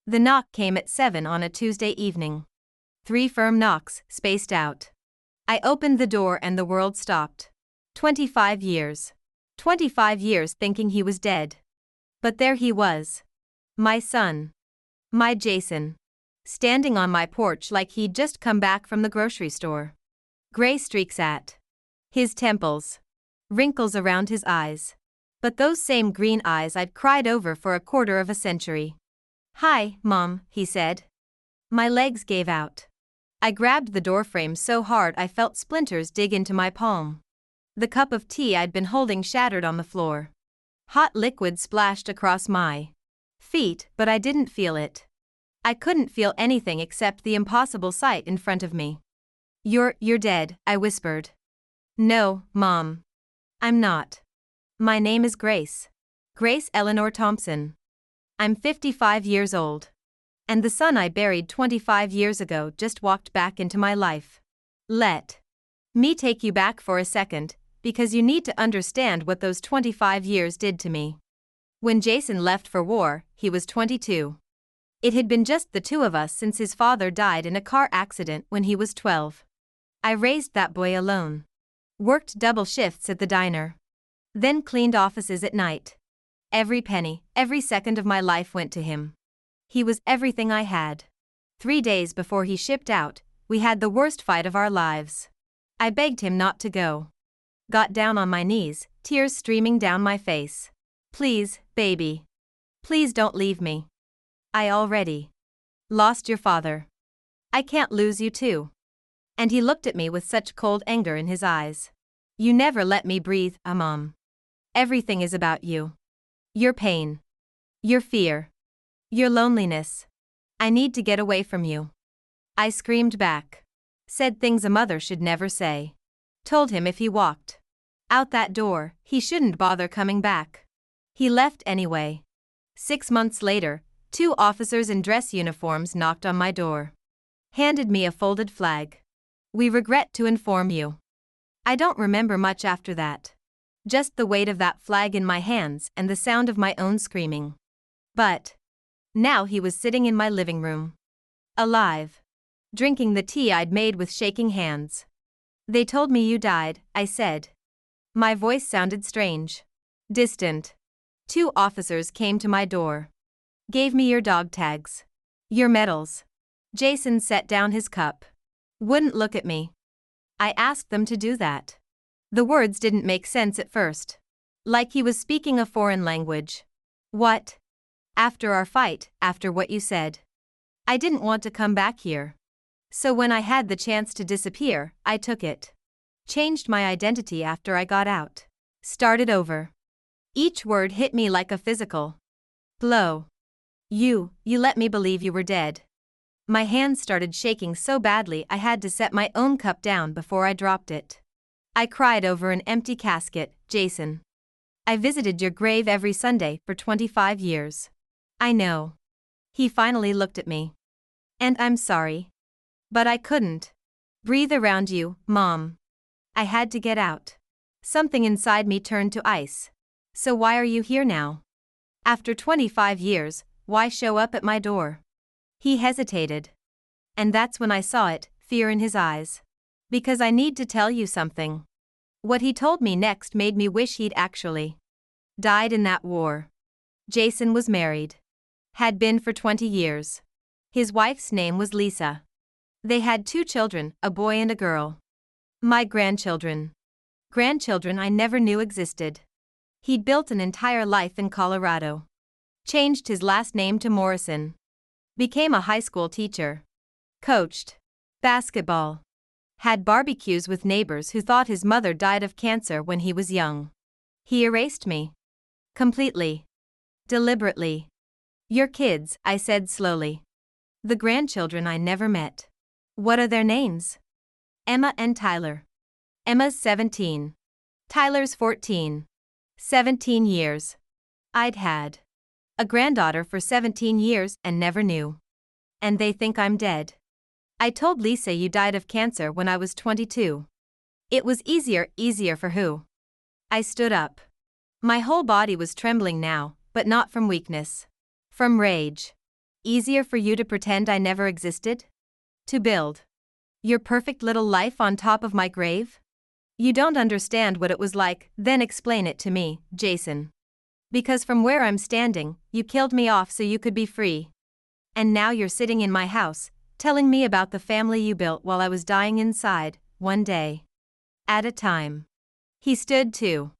The knock came at 7 on a Tuesday evening. 3 firm knocks, spaced out. I opened the door and the world stopped. 25 years. 25 years thinking he was dead. But there he was. My son. My Jason. Standing on my porch like he'd just come back from the grocery store. Gray streaks at his temples. Wrinkles around his eyes. But those same green eyes I'd cried over for a quarter of a century. "Hi, Mom," he said. My legs gave out. I grabbed the doorframe so hard I felt splinters dig into my palm. The cup of tea I'd been holding shattered on the floor. Hot liquid splashed across my feet, but I didn't feel it. I couldn't feel anything except the impossible sight in front of me. You're dead," I whispered. "No, Mom. I'm not. My name is Grace. Grace Eleanor Thompson. I'm 55 years old. And the son I buried 25 years ago just walked back into my life. Let me take you back for a second, because you need to understand what those 25 years did to me. When Jason left for war, he was 22. It had been just the two of us since his father died in a car accident when he was 12. I raised that boy alone. Worked double shifts at the diner. Then cleaned offices at night. Every penny, every second of my life went to him. He was everything I had. 3 days before he shipped out, we had the worst fight of our lives. I begged him not to go. Got down on my knees, tears streaming down my face. "Please, baby. Please don't leave me. I already lost your father. I can't lose you too." And he looked at me with such cold anger in his eyes. "You never let me breathe, Mom. Everything is about you. Your pain. Your fear. Your loneliness. I need to get away from you." I screamed back. Said things a mother should never say. Told him if he walked out that door, he shouldn't bother coming back. He left anyway. 6 months later, 2 officers in dress uniforms knocked on my door. Handed me a folded flag. "We regret to inform you." I don't remember much after that. Just the weight of that flag in my hands and the sound of my own screaming. But now he was sitting in my living room. Alive. Drinking the tea I'd made with shaking hands. "They told me you died," I said. My voice sounded strange. Distant. 2 officers came to my door. "Gave me your dog tags. Your medals." Jason set down his cup. Wouldn't look at me. I asked them to do that. The words didn't make sense at first. Like he was speaking a foreign language. "What?" "After our fight, after what you said. I didn't want to come back here. So when I had the chance to disappear, I took it. Changed my identity after I got out. Started over." Each word hit me like a physical blow. You let me believe you were dead." My hands started shaking so badly I had to set my own cup down before I dropped it. I cried over an empty casket, "Jason. I visited your grave every Sunday for 25 years. I know." He finally looked at me. "And I'm sorry. But I couldn't breathe around you, Mom. I had to get out." Something inside me turned to ice. "So why are you here now? After 25 years, why show up at my door?" He hesitated. And that's when I saw it, fear in his eyes. "Because I need to tell you something." What he told me next made me wish he'd actually died in that war. Jason was married. Had been for 20 years. His wife's name was Lisa. They had 2 children, a boy and a girl. My grandchildren. Grandchildren I never knew existed. He'd built an entire life in Colorado. Changed his last name to Morrison. Became a high school teacher. Coached basketball. Had barbecues with neighbors who thought his mother died of cancer when he was young. He erased me. Completely. Deliberately. "Your kids," I said slowly. "The grandchildren I never met. What are their names?" "Emma and Tyler. Emma's 17. Tyler's 14. 17 years. I'd had a granddaughter for 17 years and never knew. And they think I'm dead. I told Lisa you died of cancer when I was 22. It was easier for who?" I stood up. My whole body was trembling now, but not from weakness. From rage. easier for you to pretend I never existed? To build your perfect little life on top of my grave? You don't understand what it was like, then explain it to me, Jason. Because from where I'm standing, you killed me off so you could be free. And now you're sitting in my house, telling me about the family you built while I was dying inside, one day at a time. He stood too.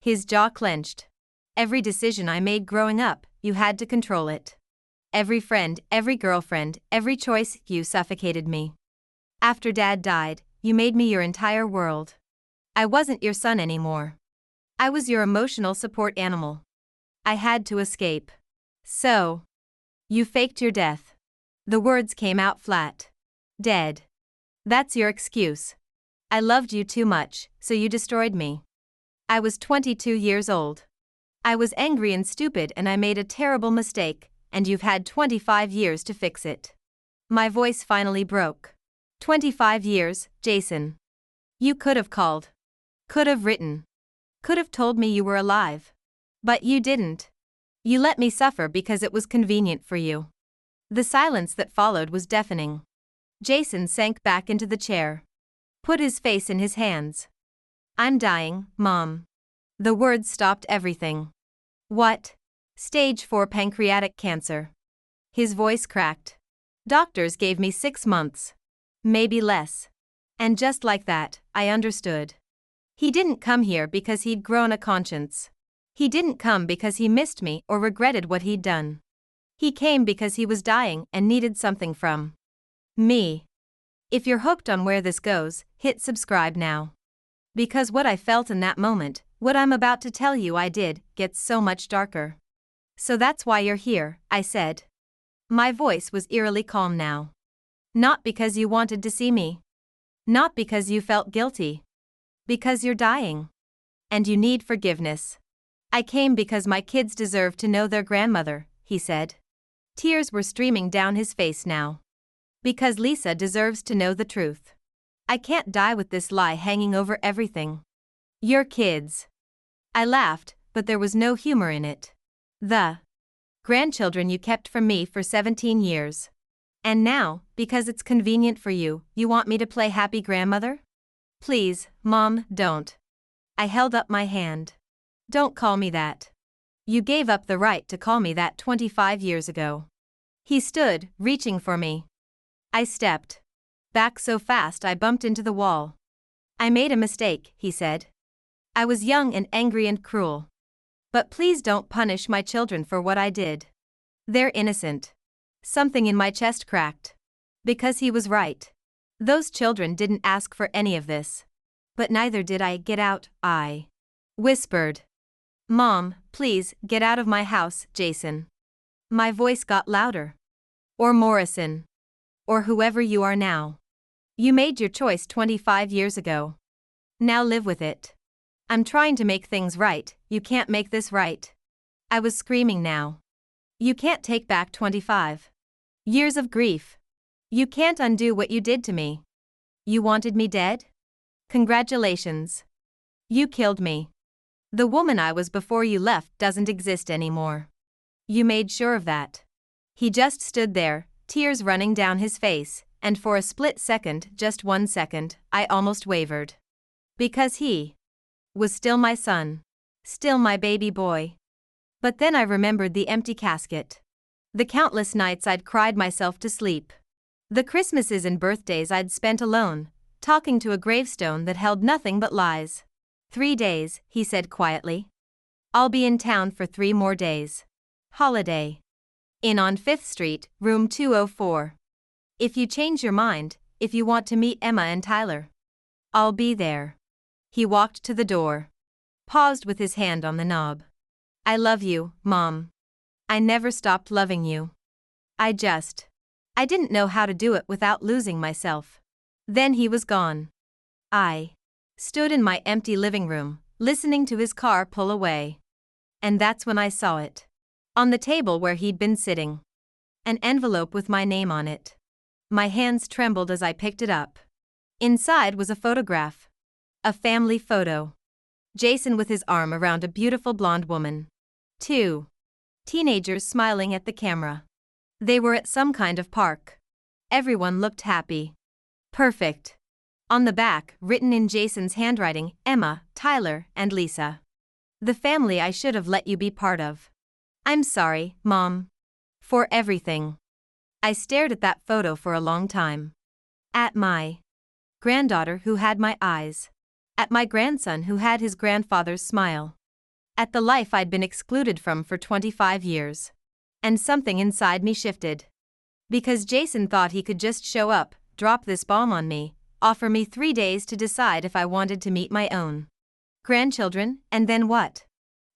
His jaw clenched. Every decision I made growing up, you had to control it. Every friend, every girlfriend, every choice, you suffocated me. After Dad died, you made me your entire world. I wasn't your son anymore. I was your emotional support animal. I had to escape. So, you faked your death. The words came out flat. Dead. That's your excuse. I loved you too much, so you destroyed me. I was 22 years old. I was angry and stupid and I made a terrible mistake, and you've had 25 years to fix it. My voice finally broke. 25 years, Jason. You could have called. Could have written. Could have told me you were alive. But you didn't. You let me suffer because it was convenient for you. The silence that followed was deafening. Jason sank back into the chair. Put his face in his hands. I'm dying, Mom. The words stopped everything. What? Stage 4 pancreatic cancer. His voice cracked. Doctors gave me 6 months. Maybe less. And just like that, I understood. He didn't come here because he'd grown a conscience. He didn't come because he missed me or regretted what he'd done. He came because he was dying and needed something from me. If you're hooked on where this goes, hit subscribe now. Because what I felt in that moment, what I'm about to tell you I did, gets so much darker. So that's why you're here, I said. My voice was eerily calm now. Not because you wanted to see me. Not because you felt guilty. Because you're dying. And you need forgiveness. I came because my kids deserve to know their grandmother, he said. Tears were streaming down his face now. Because Lisa deserves to know the truth. I can't die with this lie hanging over everything. Your kids. I laughed, but there was no humor in it. The grandchildren you kept from me for 17 years. And now, because it's convenient for you, you want me to play happy grandmother? Please, Mom, don't. I held up my hand. Don't call me that. You gave up the right to call me that 25 years ago. He stood, reaching for me. I stepped back so fast I bumped into the wall. I made a mistake, he said. I was young and angry and cruel. But please don't punish my children for what I did. They're innocent. Something in my chest cracked. Because he was right. Those children didn't ask for any of this. But neither did I. Get out, I whispered. Mom, please, get out of my house, Jason. My voice got louder. Or Morrison. Or whoever you are now. You made your choice 25 years ago. Now live with it. I'm trying to make things right, you can't make this right. I was screaming now. You can't take back 25 years of grief. You can't undo what you did to me. You wanted me dead? Congratulations. You killed me. The woman I was before you left doesn't exist anymore. You made sure of that. He just stood there, tears running down his face, and for a split second, just 1 second, I almost wavered. Because he was still my son. Still my baby boy. But then I remembered the empty casket. The countless nights I'd cried myself to sleep. The Christmases and birthdays I'd spent alone, talking to a gravestone that held nothing but lies. 3 days, he said quietly. I'll be in town for 3 more days. Holiday. In on 5th Street, room 204. If you change your mind, if you want to meet Emma and Tyler, I'll be there. He walked to the door. Paused with his hand on the knob. I love you, Mom. I never stopped loving you. I didn't know how to do it without losing myself. Then he was gone. I stood in my empty living room, listening to his car pull away. And that's when I saw it. On the table where he'd been sitting. An envelope with my name on it. My hands trembled as I picked it up. Inside was a photograph. A family photo. Jason with his arm around a beautiful blonde woman. 2 teenagers smiling at the camera. They were at some kind of park. Everyone looked happy. Perfect. On the back, written in Jason's handwriting, Emma, Tyler, and Lisa. The family I should have let you be part of. I'm sorry, Mom. For everything. I stared at that photo for a long time. At my granddaughter who had my eyes. At my grandson who had his grandfather's smile. At the life I'd been excluded from for 25 years. And something inside me shifted. Because Jason thought he could just show up, drop this bomb on me, offer me 3 days to decide if I wanted to meet my own grandchildren, and then what?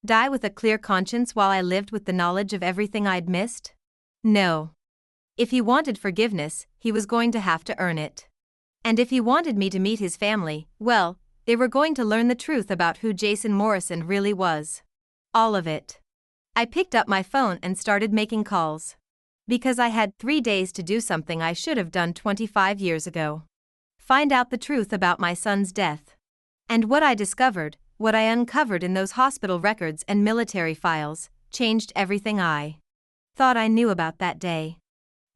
Die with a clear conscience while I lived with the knowledge of everything I'd missed? No. If he wanted forgiveness, he was going to have to earn it. And if he wanted me to meet his family, well, they were going to learn the truth about who Jason Morrison really was. All of it. I picked up my phone and started making calls. Because I had 3 days to do something I should have done 25 years ago. Find out the truth about my son's death. And what I discovered, what I uncovered in those hospital records and military files, changed everything I thought I knew about that day.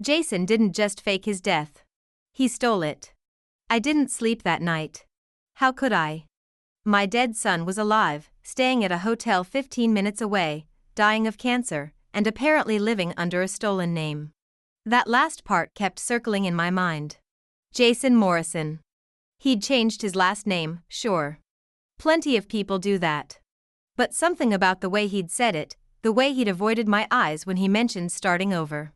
Jason didn't just fake his death. He stole it. I didn't sleep that night. How could I? My dead son was alive, staying at a hotel 15 minutes away, dying of cancer, and apparently living under a stolen name. That last part kept circling in my mind. Jason Morrison. He'd changed his last name, sure. Plenty of people do that. But something about the way he'd said it, the way he'd avoided my eyes when he mentioned starting over.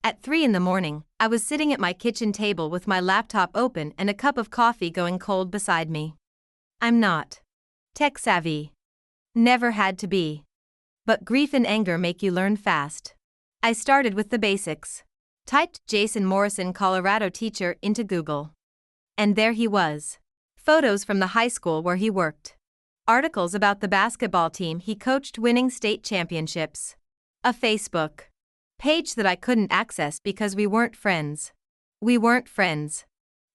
At 3 in the morning, I was sitting at my kitchen table with my laptop open and a cup of coffee going cold beside me. I'm not tech savvy. Never had to be. But grief and anger make you learn fast. I started with the basics. Typed Jason Morrison Colorado teacher into Google. And there he was. Photos from the high school where he worked. Articles about the basketball team he coached winning state championships. A Facebook page that I couldn't access because we weren't friends. We weren't friends.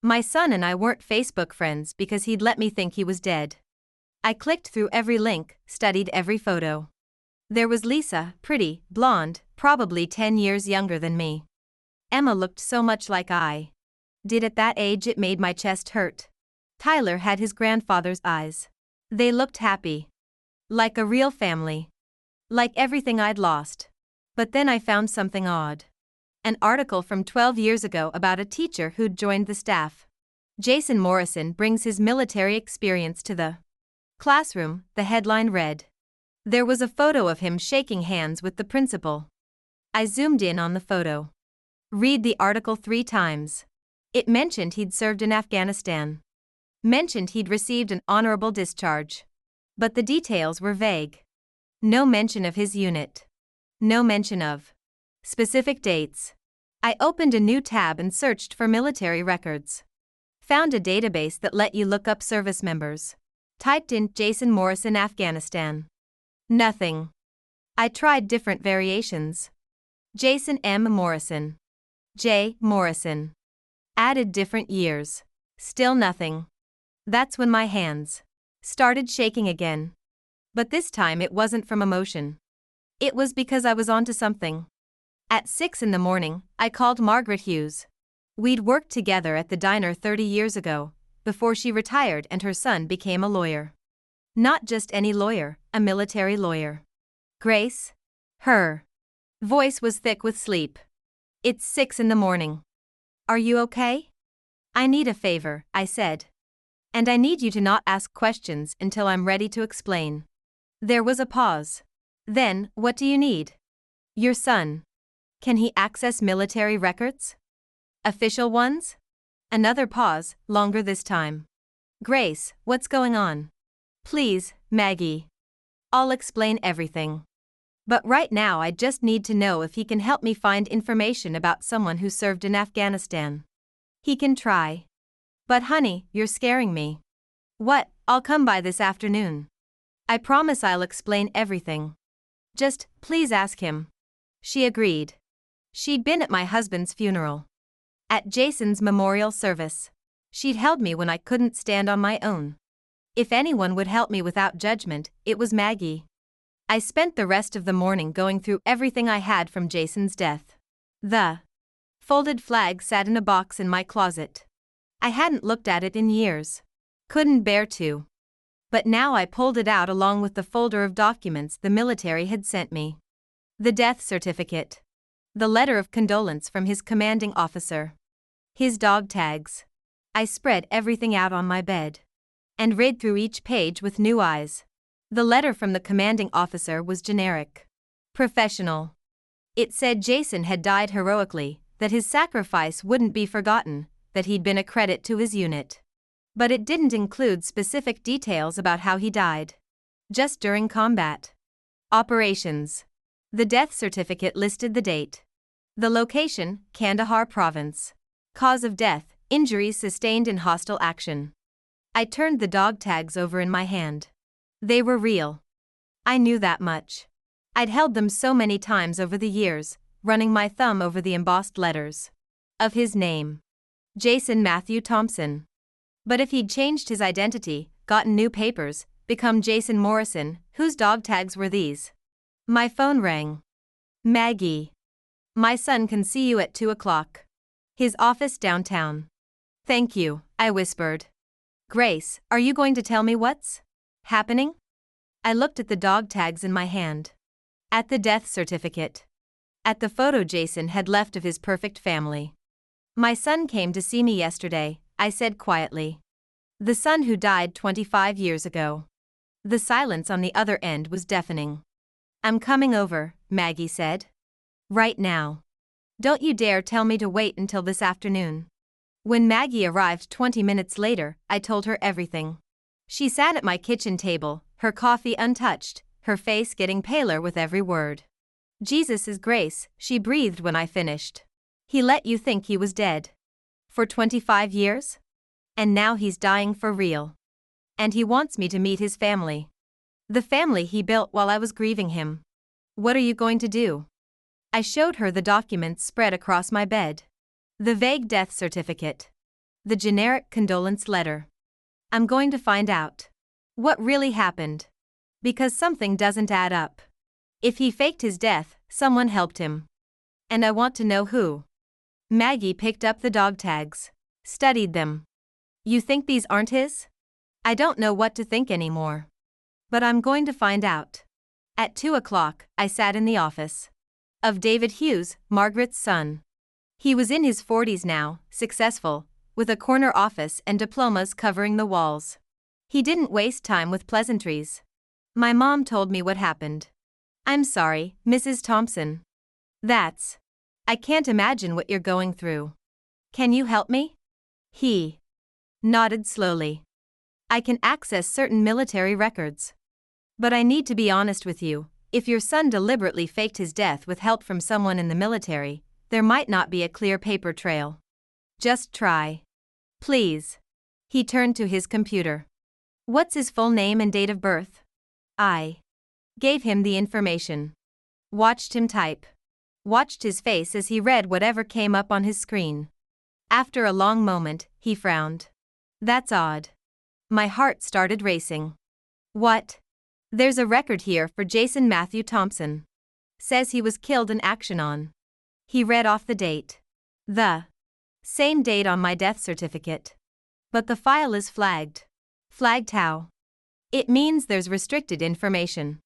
My son and I weren't Facebook friends because he'd let me think he was dead. I clicked through every link, studied every photo. There was Lisa, pretty, blonde, probably 10 years younger than me. Emma looked so much like I did at that age it made my chest hurt. Tyler had his grandfather's eyes. They looked happy. Like a real family. Like everything I'd lost. But then I found something odd. An article from 12 years ago about a teacher who'd joined the staff. Jason Morrison brings his military experience to the classroom, the headline read. There was a photo of him shaking hands with the principal. I zoomed in on the photo. Read the article 3 times. It mentioned he'd served in Afghanistan. Mentioned he'd received an honorable discharge. But the details were vague. No mention of his unit. No mention of specific dates. I opened a new tab and searched for military records. Found a database that let you look up service members. Typed in Jason Morrison Afghanistan. Nothing. I tried different variations. Jason M. Morrison. J. Morrison. Added different years. Still nothing. That's when my hands started shaking again. But this time it wasn't from emotion. It was because I was onto something. At 6 in the morning, I called Margaret Hughes. We'd worked together at the diner 30 years ago, before she retired and her son became a lawyer. Not just any lawyer, a military lawyer. Grace? Her voice was thick with sleep. It's 6 in the morning. Are you okay? I need a favor, I said. And I need you to not ask questions until I'm ready to explain. There was a pause. Then, what do you need? Your son. Can he access military records? Official ones? Another pause, longer this time. Grace, what's going on? Please, Maggie. I'll explain everything. But right now I just need to know if he can help me find information about someone who served in Afghanistan. He can try. But honey, you're scaring me. What? I'll come by this afternoon. I promise I'll explain everything. Just, please ask him. She agreed. She'd been at my husband's funeral. At Jason's memorial service. She'd held me when I couldn't stand on my own. If anyone would help me without judgment, it was Maggie. I spent the rest of the morning going through everything I had from Jason's death. The folded flag sat in a box in my closet. I hadn't looked at it in years. Couldn't bear to. But now I pulled it out along with the folder of documents the military had sent me. The death certificate. The letter of condolence from his commanding officer. His dog tags. I spread everything out on my bed and read through each page with new eyes. The letter from the commanding officer was generic. Professional. It said Jason had died heroically, that his sacrifice wouldn't be forgotten, that he'd been a credit to his unit. But it didn't include specific details about how he died. Just during combat operations. The death certificate listed the date. The location, Kandahar province. Cause of death, injuries sustained in hostile action. I turned the dog tags over in my hand. They were real. I knew that much. I'd held them so many times over the years, running my thumb over the embossed letters of his name. Jason Matthew Thompson. But if he'd changed his identity, gotten new papers, become Jason Morrison, whose dog tags were these? My phone rang. Maggie. My son can see you at 2 o'clock. His office downtown. Thank you, I whispered. Grace, are you going to tell me what's happening? I looked at the dog tags in my hand. At the death certificate. At the photo Jason had left of his perfect family. My son came to see me yesterday, I said quietly. The son who died 25 years ago. The silence on the other end was deafening. I'm coming over, Maggie said. Right now. Don't you dare tell me to wait until this afternoon. When Maggie arrived 20 minutes later, I told her everything. She sat at my kitchen table, her coffee untouched, her face getting paler with every word. Jesus' grace, she breathed when I finished. He let you think he was dead. For 25 years? And now he's dying for real. And he wants me to meet his family. The family he built while I was grieving him. What are you going to do? I showed her the documents spread across my bed. The vague death certificate. The generic condolence letter. I'm going to find out what really happened. Because something doesn't add up. If he faked his death, someone helped him. And I want to know who. Maggie picked up the dog tags. Studied them. You think these aren't his? I don't know what to think anymore. But I'm going to find out. At 2 o'clock, I sat in the office of David Hughes, Margaret's son. He was in his 40s now, successful, with a corner office and diplomas covering the walls. He didn't waste time with pleasantries. My mom told me what happened. I'm sorry, Mrs. Thompson. I can't imagine what you're going through. Can you help me? He nodded slowly. I can access certain military records. But I need to be honest with you, if your son deliberately faked his death with help from someone in the military, there might not be a clear paper trail. Just try. Please. He turned to his computer. What's his full name and date of birth? I gave him the information. Watched him type. Watched his face as he read whatever came up on his screen. After a long moment, he frowned. That's odd. My heart started racing. What? There's a record here for Jason Matthew Thompson. Says he was killed in action on. He read off the date. The same date on my death certificate. But the file is flagged. Flagged how? It means there's restricted information.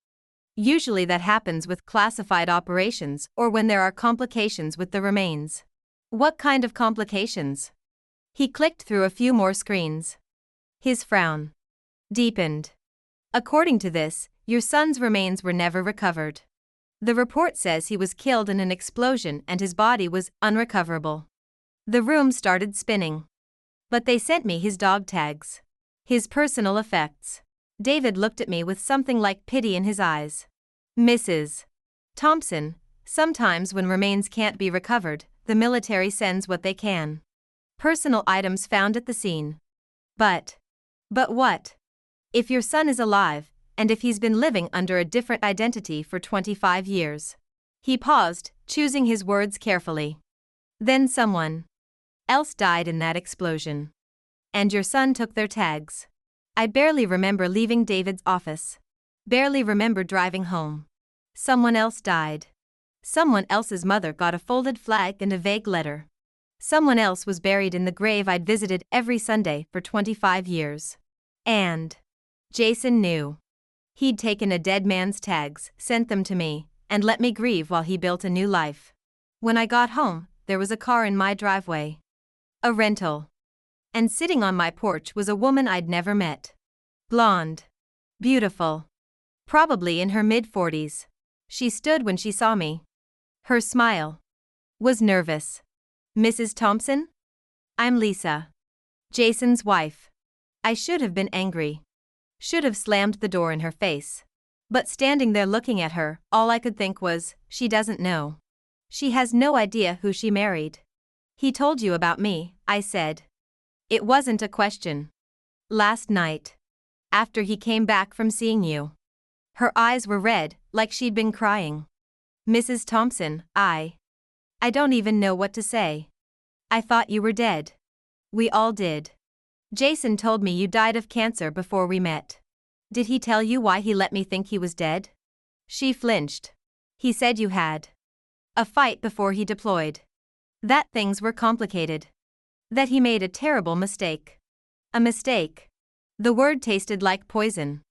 Usually that happens with classified operations or when there are complications with the remains. What kind of complications? He clicked through a few more screens. His frown deepened. According to this, your son's remains were never recovered. The report says he was killed in an explosion and his body was unrecoverable. The room started spinning. But they sent me his dog tags. His personal effects. David looked at me with something like pity in his eyes. Mrs. Thompson, sometimes when remains can't be recovered, the military sends what they can. Personal items found at the scene. But what? If your son is alive, and if he's been living under a different identity for 25 years. He paused, choosing his words carefully. Then someone else died in that explosion. And your son took their tags. I barely remember leaving David's office. Barely remember driving home. Someone else died. Someone else's mother got a folded flag and a vague letter. Someone else was buried in the grave I'd visited every Sunday for 25 years. And Jason knew. He'd taken a dead man's tags, sent them to me, and let me grieve while he built a new life. When I got home, there was a car in my driveway. A rental. And sitting on my porch was a woman I'd never met. Blonde. Beautiful. Probably in her mid-40s. She stood when she saw me. Her smile was nervous. Mrs. Thompson? I'm Lisa. Jason's wife. I should have been angry. Should have slammed the door in her face. But standing there looking at her, all I could think was, she doesn't know. She has no idea who she married. He told you about me, I said. It wasn't a question. Last night. After he came back from seeing you. Her eyes were red, like she'd been crying. Mrs. Thompson, I don't even know what to say. I thought you were dead. We all did. Jason told me you died of cancer before we met. Did he tell you why he let me think he was dead? She flinched. He said you had a fight before he deployed. That things were complicated. That he made a terrible mistake. A mistake. The word tasted like poison.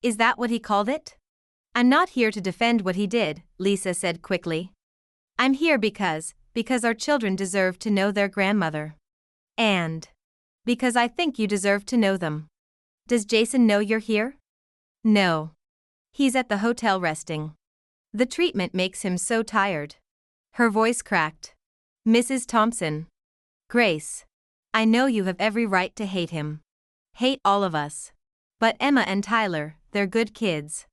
Is that what he called it? I'm not here to defend what he did, Lisa said quickly. I'm here because our children deserve to know their grandmother. And because I think you deserve to know them. Does Jason know you're here? No. He's at the hotel resting. The treatment makes him so tired. Her voice cracked. Mrs. Thompson. Grace. I know you have every right to hate him. Hate all of us. But Emma and Tyler, they're good kids.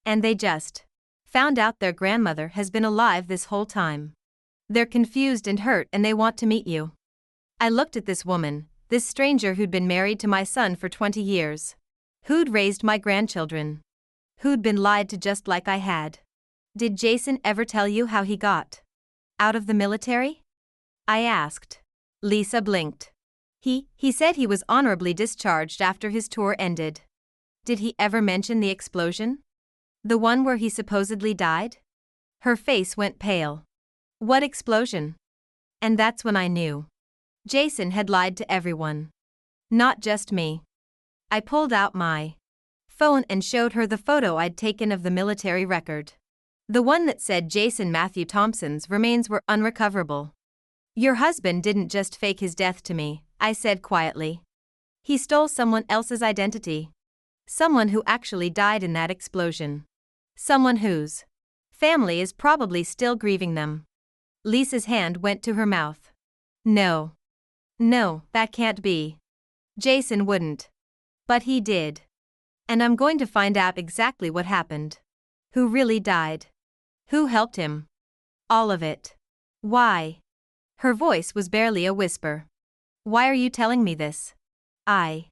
And they just found out their grandmother has been alive this whole time. They're confused and hurt and they want to meet you. I looked at this woman, this stranger who'd been married to my son for 20 years. Who'd raised my grandchildren. Who'd been lied to just like I had. Did Jason ever tell you how he got out of the military? I asked. Lisa blinked. He said he was honorably discharged after his tour ended. Did he ever mention the explosion? The one where he supposedly died? Her face went pale. What explosion? And that's when I knew. Jason had lied to everyone. Not just me. I pulled out my phone and showed her the photo I'd taken of the military record. The one that said Jason Matthew Thompson's remains were unrecoverable. Your husband didn't just fake his death to me, I said quietly. He stole someone else's identity. Someone who actually died in that explosion. Someone whose family is probably still grieving them. Lisa's hand went to her mouth. No. No, that can't be. Jason wouldn't. But he did. And I'm going to find out exactly what happened. Who really died. Who helped him. All of it. Why? Her voice was barely a whisper. Why are you telling me this? I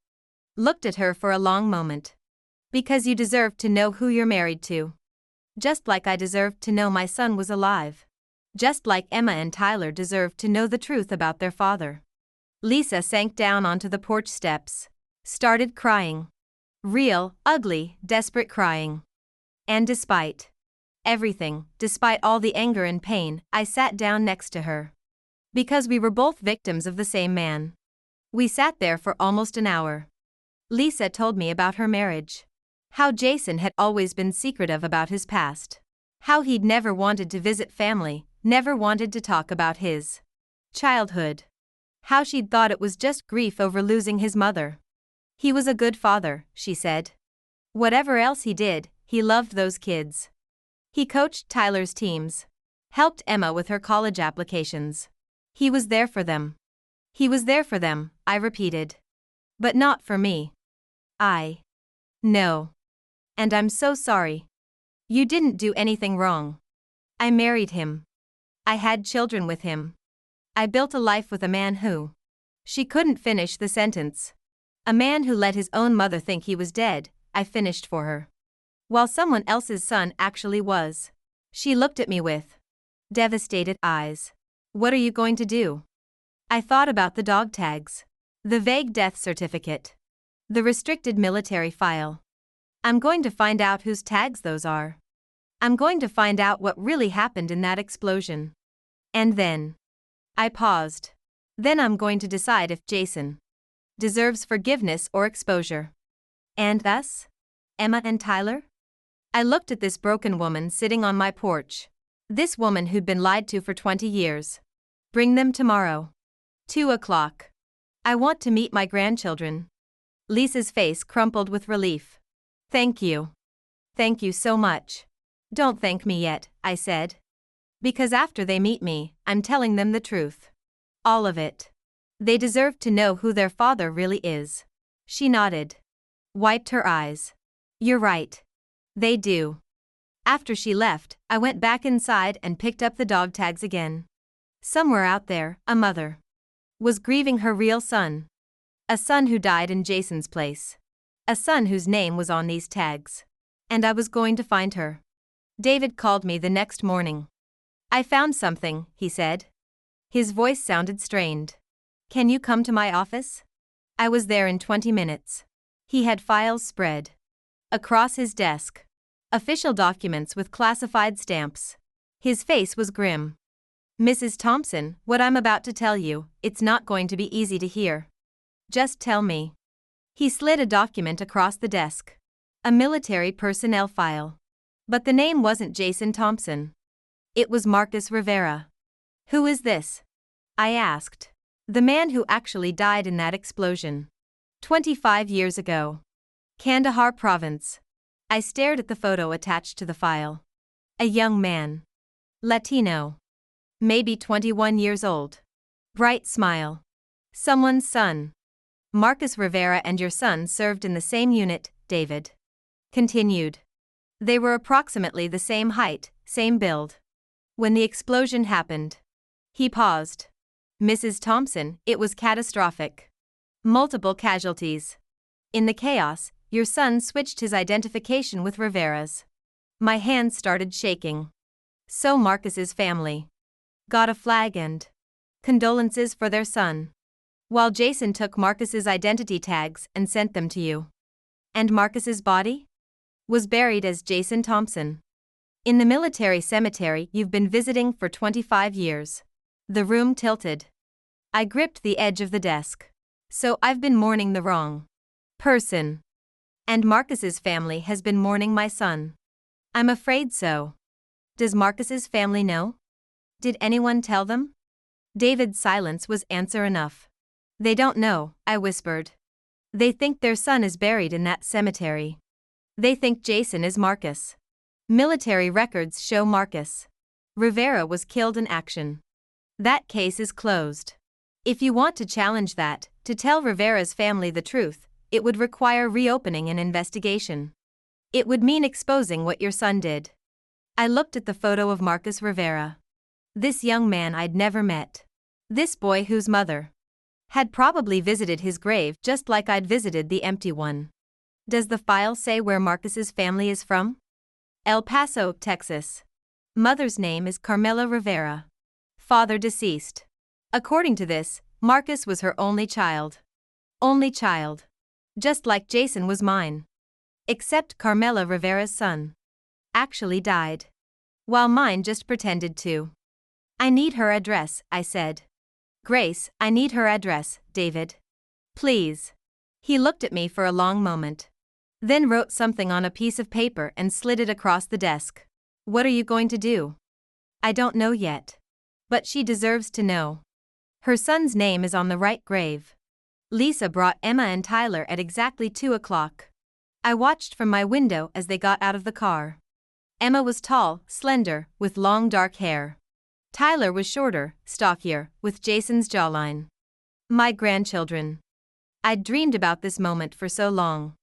looked at her for a long moment. Because you deserve to know who you're married to. Just like I deserved to know my son was alive. Just like Emma and Tyler deserved to know the truth about their father. Lisa sank down onto the porch steps. Started crying. Real, ugly, desperate crying. And despite everything, despite all the anger and pain, I sat down next to her. Because we were both victims of the same man. We sat there for almost an hour. Lisa told me about her marriage. How Jason had always been secretive about his past. How he'd never wanted to visit family, never wanted to talk about his childhood. How she'd thought it was just grief over losing his mother. He was a good father, she said. Whatever else he did, he loved those kids. He coached Tyler's teams. Helped Emma with her college applications. He was there for them. He was there for them, I repeated. But not for me. No. And I'm so sorry. You didn't do anything wrong. I married him. I had children with him. I built a life with a man who. She couldn't finish the sentence. A man who let his own mother think he was dead, I finished for her. While someone else's son actually was. She looked at me with devastated eyes. What are you going to do? I thought about the dog tags. The vague death certificate. The restricted military file. I'm going to find out whose tags those are. I'm going to find out what really happened in that explosion. And then. I paused. Then I'm going to decide if Jason deserves forgiveness or exposure. And us? Emma and Tyler? I looked at this broken woman sitting on my porch. This woman who'd been lied to for 20 years. Bring them tomorrow. 2:00. I want to meet my grandchildren. Lisa's face crumpled with relief. Thank you. Thank you so much. Don't thank me yet, I said. Because after they meet me, I'm telling them the truth. All of it. They deserve to know who their father really is. She nodded. Wiped her eyes. You're right. They do. After she left, I went back inside and picked up the dog tags again. Somewhere out there, a mother was grieving her real son. A son who died in Jason's place. A son whose name was on these tags. And I was going to find her. David called me the next morning. I found something, he said. His voice sounded strained. Can you come to my office? I was there in 20 minutes. He had files spread across his desk. Official documents with classified stamps. His face was grim. Mrs. Thompson, what I'm about to tell you, it's not going to be easy to hear. Just tell me. He slid a document across the desk. A military personnel file. But the name wasn't Jason Thompson. It was Marcus Rivera. Who is this? I asked. The man who actually died in that explosion. 25 years ago. Kandahar province. I stared at the photo attached to the file. A young man. Latino. Maybe 21 years old. Bright smile. Someone's son. Marcus Rivera and your son served in the same unit, David continued. They were approximately the same height, same build. When the explosion happened. He paused. Mrs. Thompson, it was catastrophic. Multiple casualties. In the chaos, your son switched his identification with Rivera's. My hands started shaking. So Marcus's family got a flag and condolences for their son. While Jason took Marcus's identity tags and sent them to you. And Marcus's body was buried as Jason Thompson. In the military cemetery you've been visiting for 25 years. The room tilted. I gripped the edge of the desk. So I've been mourning the wrong person. And Marcus's family has been mourning my son. I'm afraid so. Does Marcus's family know? Did anyone tell them? David's silence was answer enough. They don't know, I whispered. They think their son is buried in that cemetery. They think Jason is Marcus. Military records show Marcus Rivera was killed in action. That case is closed. If you want to challenge that, to tell Rivera's family the truth, it would require reopening an investigation. It would mean exposing what your son did. I looked at the photo of Marcus Rivera. This young man I'd never met. This boy whose mother had probably visited his grave just like I'd visited the empty one. Does the file say where Marcus's family is from? El Paso, Texas. Mother's name is Carmela Rivera. Father deceased. According to this, Marcus was her only child. Only child. Just like Jason was mine. Except Carmela Rivera's son actually died. While mine just pretended to. I need her address, I said. Grace, I need her address, David. Please. He looked at me for a long moment. Then wrote something on a piece of paper and slid it across the desk. What are you going to do? I don't know yet. But she deserves to know. Her son's name is on the right grave. Lisa brought Emma and Tyler at exactly 2:00. I watched from my window as they got out of the car. Emma was tall, slender, with long dark hair. Tyler was shorter, stockier, with Jason's jawline. My grandchildren. I'd dreamed about this moment for so long.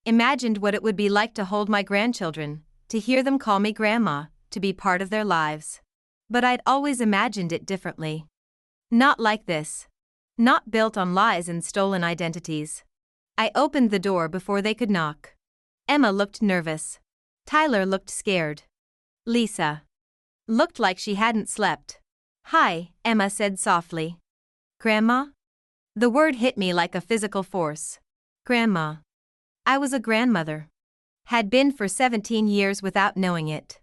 Imagined what it would be like to hold my grandchildren, to hear them call me grandma, to be part of their lives. But I'd always imagined it differently. Not like this. Not built on lies and stolen identities. I opened the door before they could knock. Emma looked nervous. Tyler looked scared. Lisa looked like she hadn't slept. Hi, Emma said softly. Grandma? The word hit me like a physical force. Grandma. I was a grandmother. Had been for 17 years without knowing it.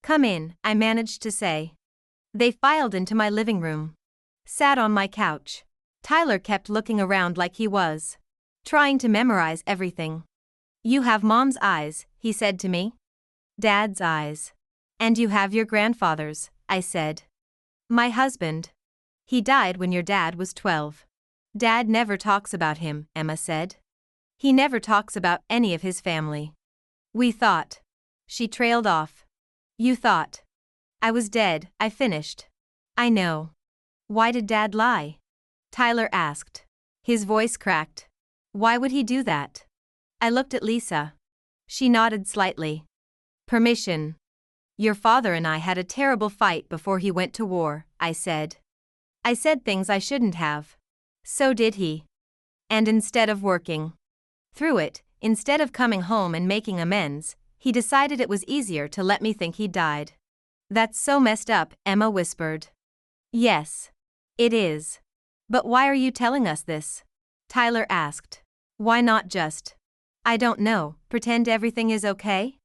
"Come in," I managed to say. They filed into my living room. Sat on my couch. Tyler kept looking around like he was trying to memorize everything. "You have Mom's eyes," he said to me. "Dad's eyes. And you have your grandfather's," I said. "My husband. He died when your dad was 12. Dad never talks about him," Emma said. "He never talks about any of his family." "We thought." She trailed off. "You thought I was dead," I finished. "I know." "Why did Dad lie?" Tyler asked. His voice cracked. "Why would he do that?" I looked at Lisa. She nodded slightly. "Permission. Your father and I had a terrible fight before he went to war," I said. "I said things I shouldn't have. So did he. And instead of working through it, instead of coming home and making amends, he decided it was easier to let me think he'd died." "That's so messed up," Emma whispered. "Yes. It is. But why are you telling us this?" Tyler asked. "Why not just, I don't know, pretend everything is okay?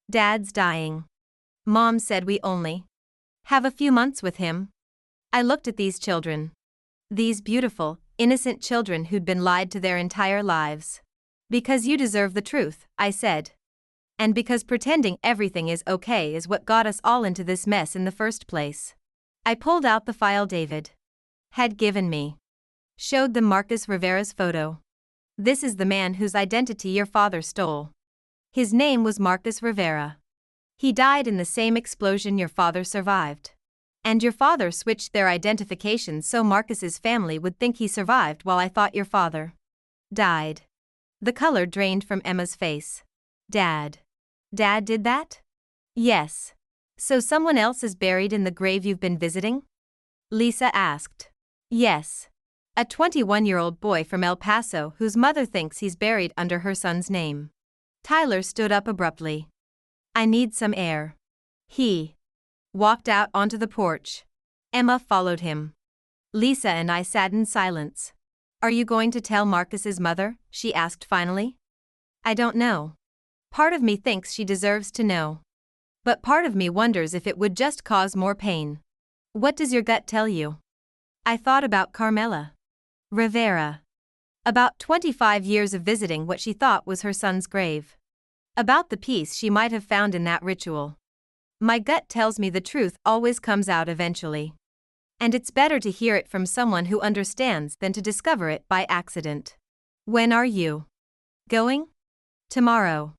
Dad's dying. Mom said we only have a few months with him." I looked at these children. These beautiful, innocent children who'd been lied to their entire lives. "Because you deserve the truth," I said. "And because pretending everything is okay is what got us all into this mess in the first place." I pulled out the file David had given me. Showed them Marcus Rivera's photo. "This is the man whose identity your father stole. His name was Marcus Rivera. He died in the same explosion your father survived. And your father switched their identifications so Marcus's family would think he survived while I thought your father died." The color drained from Emma's face. "Dad did that?" "Yes. So someone else is buried in the grave you've been visiting?" Lisa asked. "Yes. A 21-year-old boy from El Paso whose mother thinks he's buried under her son's name." Tyler stood up abruptly. "I need some air." He walked out onto the porch. Emma followed him. Lisa and I sat in silence. "Are you going to tell Marcus's mother?" she asked finally. "I don't know. Part of me thinks she deserves to know. But part of me wonders if it would just cause more pain." "What does your gut tell you?" I thought about Carmela Rivera. About 25 years of visiting what she thought was her son's grave. About the peace she might have found in that ritual. My gut tells me the truth always comes out eventually. And it's better to hear it from someone who understands than to discover it by accident. "When are you going?" "Tomorrow.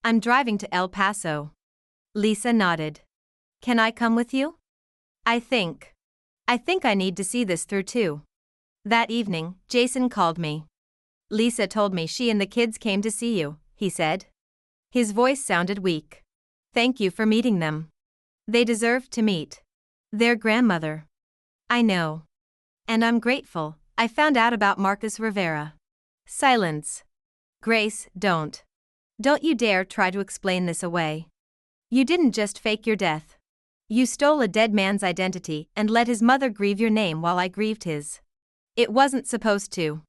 I'm driving to El Paso." Lisa nodded. "Can I come with you?" I think I need to see this through too." That evening, Jason called me. "Lisa told me she and the kids came to see you," he said. His voice sounded weak. "Thank you for meeting them. They deserve to meet their grandmother." "I know. And I'm grateful. I found out about Marcus Rivera." Silence. "Grace, don't you dare try to explain this away. You didn't just fake your death. You stole a dead man's identity and let his mother grieve your name while I grieved his. It wasn't supposed to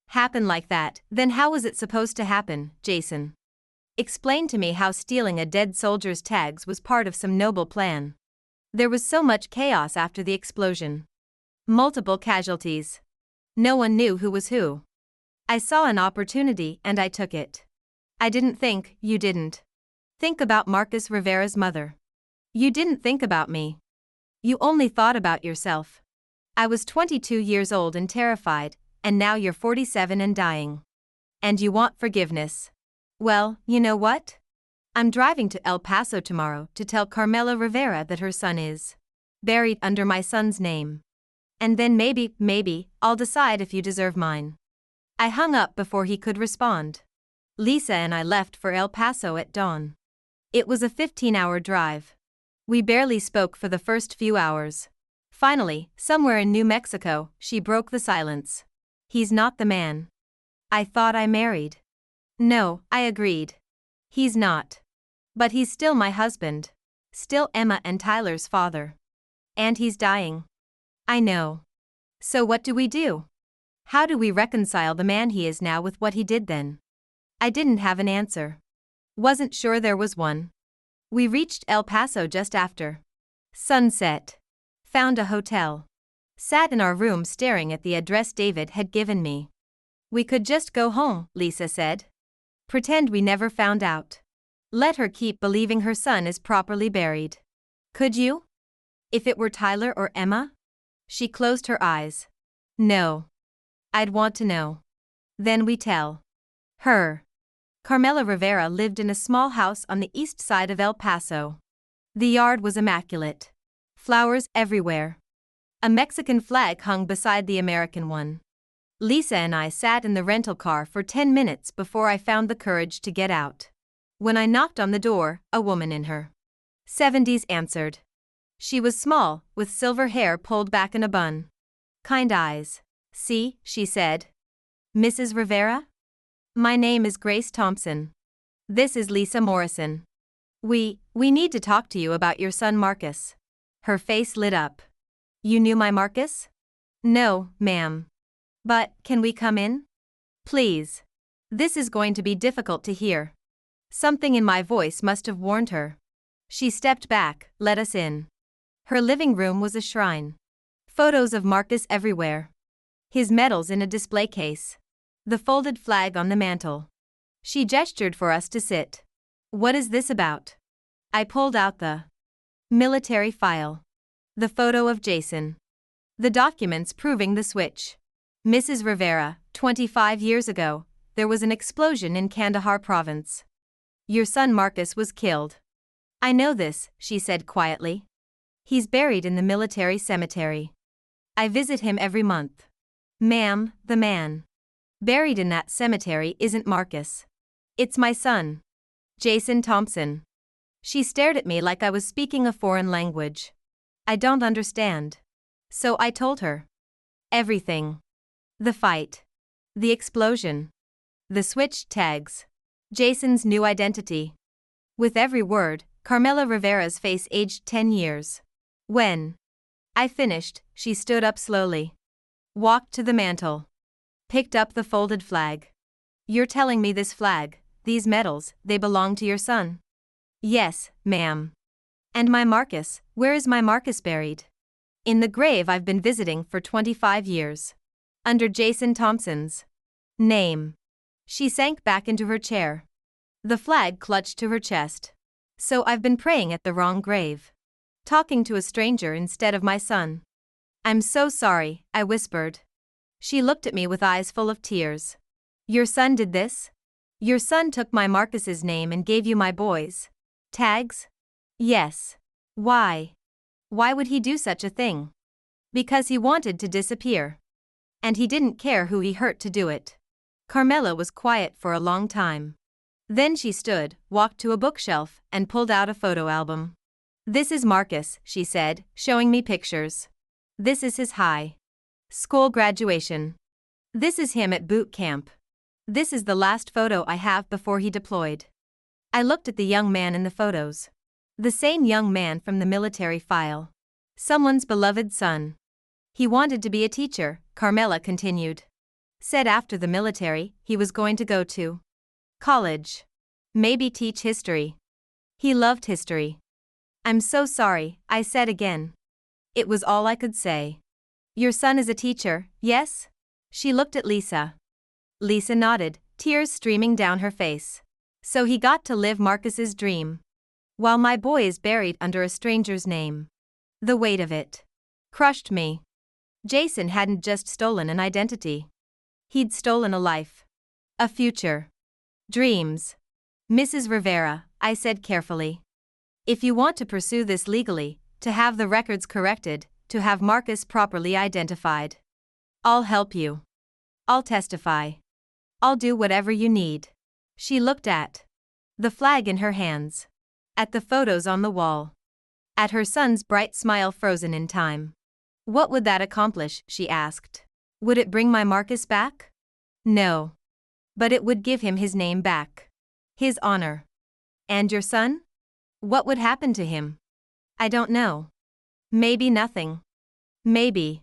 happen like that." "Then how was it supposed to happen, Jason? Explain to me how stealing a dead soldier's tags was part of some noble plan." "There was so much chaos after the explosion. Multiple casualties. No one knew who was who. I saw an opportunity and I took it. I didn't think you didn't think about Marcus Rivera's mother. You didn't think about me. You only thought about yourself. I was 22 years old and terrified, and now you're 47 and dying. And you want forgiveness. Well, you know what? I'm driving to El Paso tomorrow to tell Carmela Rivera that her son is buried under my son's name. And then maybe, I'll decide if you deserve mine." I hung up before he could respond. Lisa and I left for El Paso at dawn. It was a 15-hour drive. We barely spoke for the first few hours. Finally, somewhere in New Mexico, she broke the silence. "He's not the man I thought I married." "No," I agreed. "He's not. But he's still my husband. Still Emma and Tyler's father. And he's dying." "I know. So what do we do? How do we reconcile the man he is now with what he did then?" I didn't have an answer. Wasn't sure there was one. We reached El Paso just after sunset. Found a hotel. Sat in our room staring at the address David had given me. We could just go home, Lisa said. Pretend we never found out. Let her keep believing her son is properly buried. Could you? If it were Tyler or Emma? She closed her eyes. No. I'd want to know. Then we tell her. Carmela Rivera lived in a small house on the east side of El Paso. The yard was immaculate. Flowers everywhere. A Mexican flag hung beside the American one. Lisa and I sat in the rental car for 10 minutes before I found the courage to get out. When I knocked on the door, a woman in her 70s answered. She was small, with silver hair pulled back in a bun. Kind eyes. See, she said. Mrs. Rivera? My name is Grace Thompson. This is Lisa Morrison. We need to talk to you about your son Marcus. Her face lit up. You knew my Marcus? No, ma'am. But, can we come in? Please. This is going to be difficult to hear. Something in my voice must have warned her. She stepped back, let us in. Her living room was a shrine. Photos of Marcus everywhere. His medals in a display case. The folded flag on the mantel. She gestured for us to sit. What is this about? I pulled out the military file. The photo of Jason. The documents proving the switch. Mrs. Rivera, 25 years ago, there was an explosion in Kandahar province. Your son Marcus was killed. I know this, she said quietly. He's buried in the military cemetery. I visit him every month. Ma'am, the man buried in that cemetery isn't Marcus. It's my son, Jason Thompson. She stared at me like I was speaking a foreign language. I don't understand. So I told her. Everything. The fight. The explosion. The switch tags. Jason's new identity. With every word, Carmela Rivera's face aged 10 years. When I finished, she stood up slowly. Walked to the mantel. Picked up the folded flag. You're telling me this flag, these medals, they belong to your son? Yes, ma'am. And my Marcus, where is my Marcus buried? In the grave I've been visiting for 25 years. Under Jason Thompson's name. She sank back into her chair. The flag clutched to her chest. So I've been praying at the wrong grave. Talking to a stranger instead of my son. I'm so sorry, I whispered. She looked at me with eyes full of tears. Your son did this? Your son took my Marcus's name and gave you my boys' tags? Yes. Why? Why would he do such a thing? Because he wanted to disappear. And he didn't care who he hurt to do it. Carmela was quiet for a long time. Then she stood, walked to a bookshelf, and pulled out a photo album. This is Marcus, she said, showing me pictures. This is his high school graduation. This is him at boot camp. This is the last photo I have before he deployed. I looked at the young man in the photos. The same young man from the military file. Someone's beloved son. He wanted to be a teacher, Carmela continued. Said after the military, he was going to go to college. Maybe teach history. He loved history. I'm so sorry, I said again. It was all I could say. Your son is a teacher, yes? She looked at Lisa. Lisa nodded, tears streaming down her face. So he got to live Marcus's dream. While my boy is buried under a stranger's name. The weight of it crushed me. Jason hadn't just stolen an identity. He'd stolen a life. A future. Dreams. Mrs. Rivera, I said carefully. If you want to pursue this legally, to have the records corrected, to have Marcus properly identified. I'll help you. I'll testify. I'll do whatever you need. She looked at the flag in her hands. At the photos on the wall. At her son's bright smile frozen in time. What would that accomplish, she asked. Would it bring my Marcus back? No. But it would give him his name back. His honor. And your son? What would happen to him? I don't know. Maybe nothing. Maybe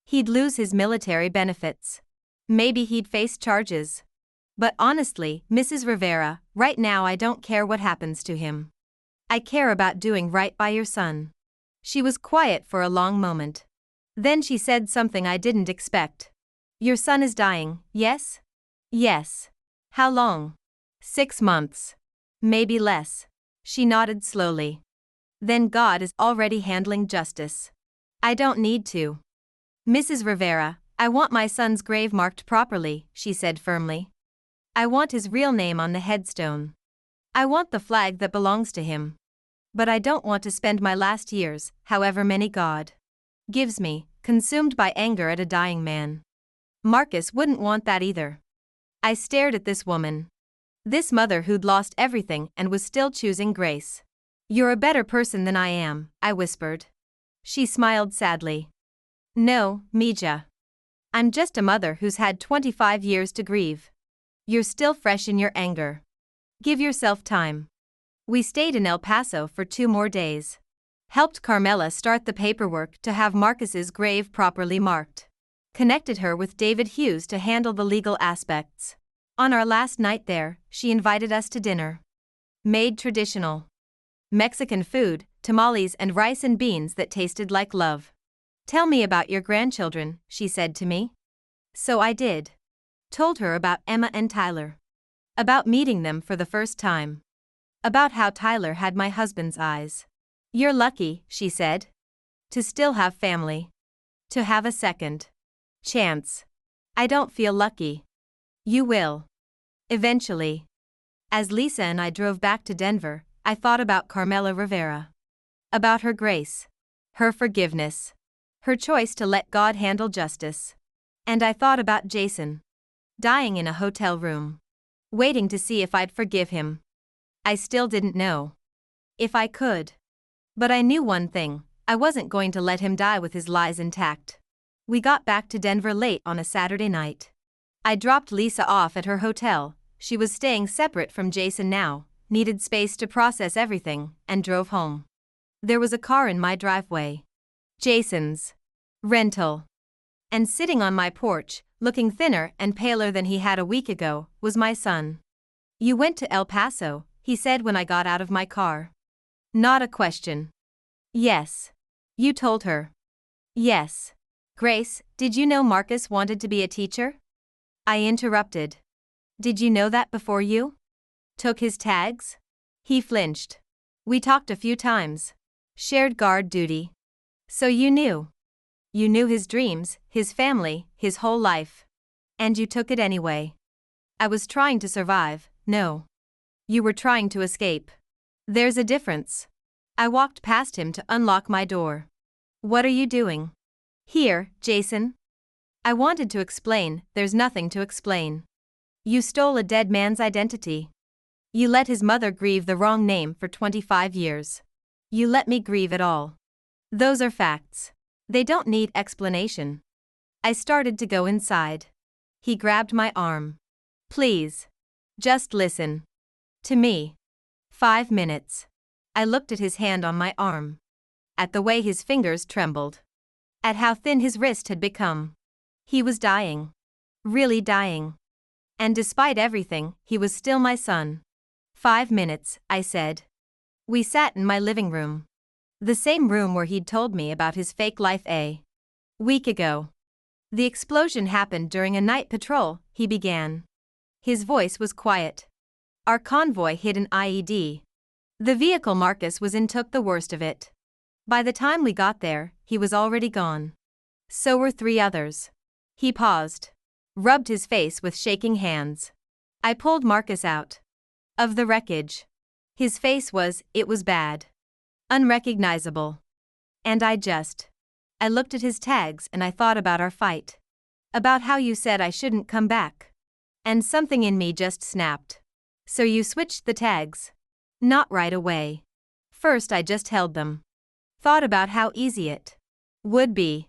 he'd lose his military benefits. Maybe he'd face charges. But honestly, Mrs. Rivera, right now I don't care what happens to him. I care about doing right by your son. She was quiet for a long moment. Then she said something I didn't expect. Your son is dying, yes? Yes. How long? 6 months. Maybe less. She nodded slowly. Then God is already handling justice. I don't need to. Mrs. Rivera, I want my son's grave marked properly, she said firmly. I want his real name on the headstone. I want the flag that belongs to him. But I don't want to spend my last years, however many God gives me, consumed by anger at a dying man. Marcus wouldn't want that either. I stared at this woman. This mother who'd lost everything and was still choosing grace. You're a better person than I am, I whispered. She smiled sadly. No, Mija. I'm just a mother who's had 25 years to grieve. You're still fresh in your anger. Give yourself time. We stayed in El Paso for 2 more days. Helped Carmela start the paperwork to have Marcus's grave properly marked. Connected her with David Hughes to handle the legal aspects. On our last night there, she invited us to dinner. Made traditional Mexican food, tamales and rice and beans that tasted like love. Tell me about your grandchildren, she said to me. So I did. Told her about Emma and Tyler. About meeting them for the first time. About how Tyler had my husband's eyes. You're lucky, she said. To still have family. To have a second chance. I don't feel lucky. You will. Eventually. As Lisa and I drove back to Denver, I thought about Carmela Rivera. About her grace. Her forgiveness. Her choice to let God handle justice. And I thought about Jason. Dying in a hotel room. Waiting to see if I'd forgive him. I still didn't know if I could. But I knew one thing, I wasn't going to let him die with his lies intact. We got back to Denver late on a Saturday night. I dropped Lisa off at her hotel. She was staying separate from Jason now, needed space to process everything, and drove home. There was a car in my driveway. Jason's rental. And sitting on my porch, looking thinner and paler than he had a week ago, was my son. You went to El Paso, he said when I got out of my car. Not a question. Yes. You told her. Yes. Grace, did you know Marcus wanted to be a teacher? I interrupted. Did you know that before you took his tags? He flinched. We talked a few times. Shared guard duty. So you knew. You knew his dreams, his family, his whole life. And you took it anyway. I was trying to survive, no. You were trying to escape. There's a difference. I walked past him to unlock my door. What are you doing here, Jason? I wanted to explain, there's nothing to explain. You stole a dead man's identity. You let his mother grieve the wrong name for 25 years. You let me grieve it all. Those are facts. They don't need explanation. I started to go inside. He grabbed my arm. Please. Just listen. To me. 5 minutes. I looked at his hand on my arm. At the way his fingers trembled. At how thin his wrist had become. He was dying. Really dying. And despite everything, he was still my son. 5 minutes, I said. We sat in my living room. The same room where he'd told me about his fake life a week ago. The explosion happened during a night patrol, he began. His voice was quiet. Our convoy hit an IED. The vehicle Marcus was in took the worst of it. By the time we got there, he was already gone. So were 3 others. He paused. Rubbed his face with shaking hands. I pulled Marcus out of the wreckage. His face was, it was bad. Unrecognizable. And I looked at his tags and I thought about our fight. About how you said I shouldn't come back. And something in me just snapped. So you switched the tags? Not right away. First I just held them. Thought about how easy it would be.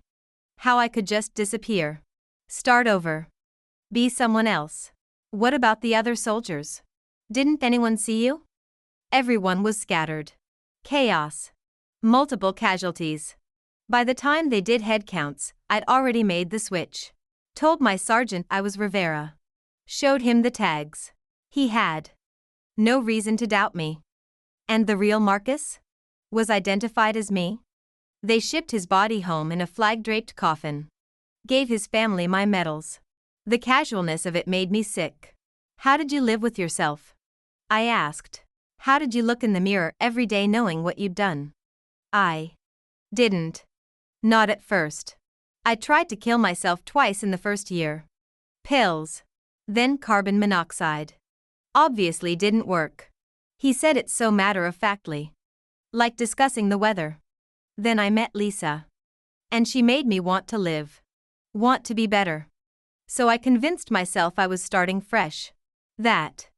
How I could just disappear. Start over. Be someone else. What about the other soldiers? Didn't anyone see you? Everyone was scattered. Chaos. Multiple casualties. By the time they did head counts, I'd already made the switch. Told my sergeant I was Rivera. Showed him the tags. He had no reason to doubt me. And the real Marcus? Was identified as me? They shipped his body home in a flag-draped coffin. Gave his family my medals. The casualness of it made me sick. How did you live with yourself? I asked. How did you look in the mirror every day knowing what you'd done? I didn't. Not at first. I tried to kill myself twice in the first year. Pills. Then carbon monoxide. Obviously didn't work. He said it so matter-of-factly. Like discussing the weather. Then I met Lisa. And she made me want to live. Want to be better. So I convinced myself I was starting fresh. That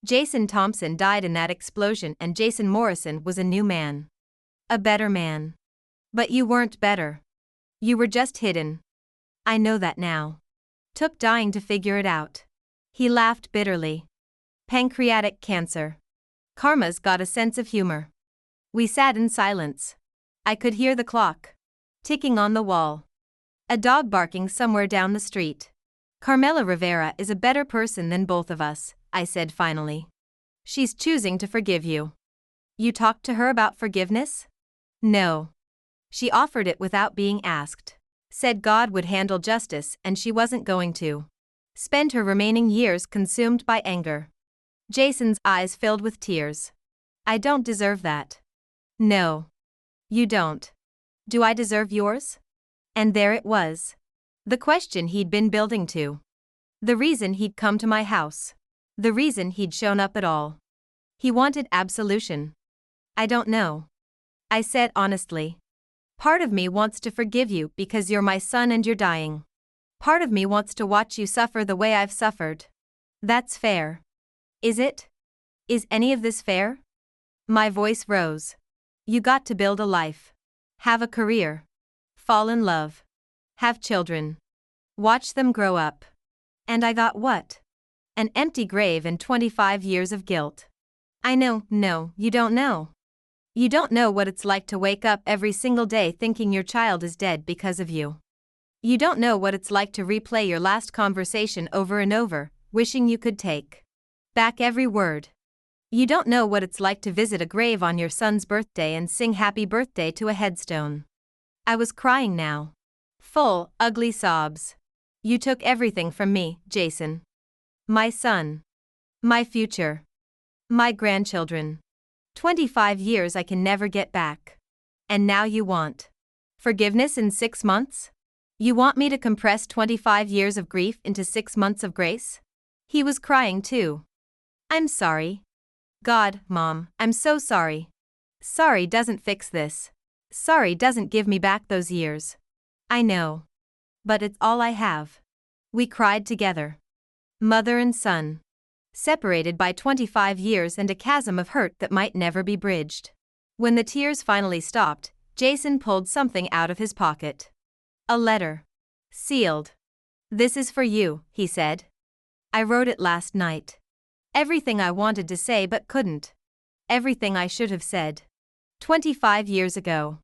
Jason Thompson died in that explosion and Jason Morrison was a new man. A better man. But you weren't better. You were just hidden. I know that now. Took dying to figure it out. He laughed bitterly. Pancreatic cancer. Karma's got a sense of humor. We sat in silence. I could hear the clock ticking on the wall. A dog barking somewhere down the street. Carmela Rivera is a better person than both of us, I said finally. She's choosing to forgive you. You talked to her about forgiveness? No. She offered it without being asked. Said God would handle justice and she wasn't going to. Spend her remaining years consumed by anger. Jason's eyes filled with tears. I don't deserve that. No. You don't. Do I deserve yours? And there it was. The question he'd been building to. The reason he'd come to my house. The reason he'd shown up at all. He wanted absolution. I don't know. I said honestly. Part of me wants to forgive you because you're my son and you're dying. Part of me wants to watch you suffer the way I've suffered. That's fair. Is it? Is any of this fair? My voice rose. You got to build a life. Have a career. Fall in love. Have children. Watch them grow up. And I got what? An empty grave and 25 years of guilt. I know, no, you don't know. You don't know what it's like to wake up every single day thinking your child is dead because of you. You don't know what it's like to replay your last conversation over and over, wishing you could take back every word. You don't know what it's like to visit a grave on your son's birthday and sing happy birthday to a headstone. I was crying now. Full, ugly sobs. You took everything from me, Jason. My son. My future. My grandchildren. 25 years I can never get back. And now you want forgiveness in 6 months? You want me to compress 25 years of grief into 6 months of grace? He was crying too. I'm sorry. God, Mom, I'm so sorry. Sorry doesn't fix this. Sorry doesn't give me back those years. I know. But it's all I have. We cried together. Mother and son. Separated by 25 years and a chasm of hurt that might never be bridged. When the tears finally stopped, Jason pulled something out of his pocket. A letter. Sealed. This is for you, he said. I wrote it last night. Everything I wanted to say but couldn't. Everything I should have said. 25 years ago.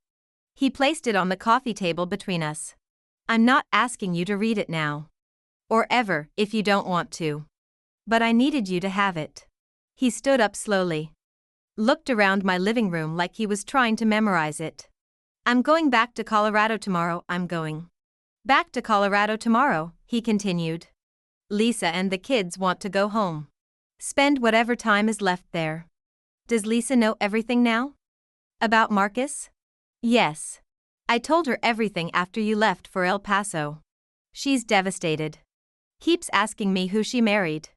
He placed it on the coffee table between us. I'm not asking you to read it now. Or ever, if you don't want to. But I needed you to have it. He stood up slowly. Looked around my living room like he was trying to memorize it. I'm going back to Colorado tomorrow, I'm going. Back to Colorado tomorrow, he continued. Lisa and the kids want to go home. Spend whatever time is left there. Does Lisa know everything now? About Marcus? Yes. I told her everything after you left for El Paso. She's devastated. Keeps asking me who she married.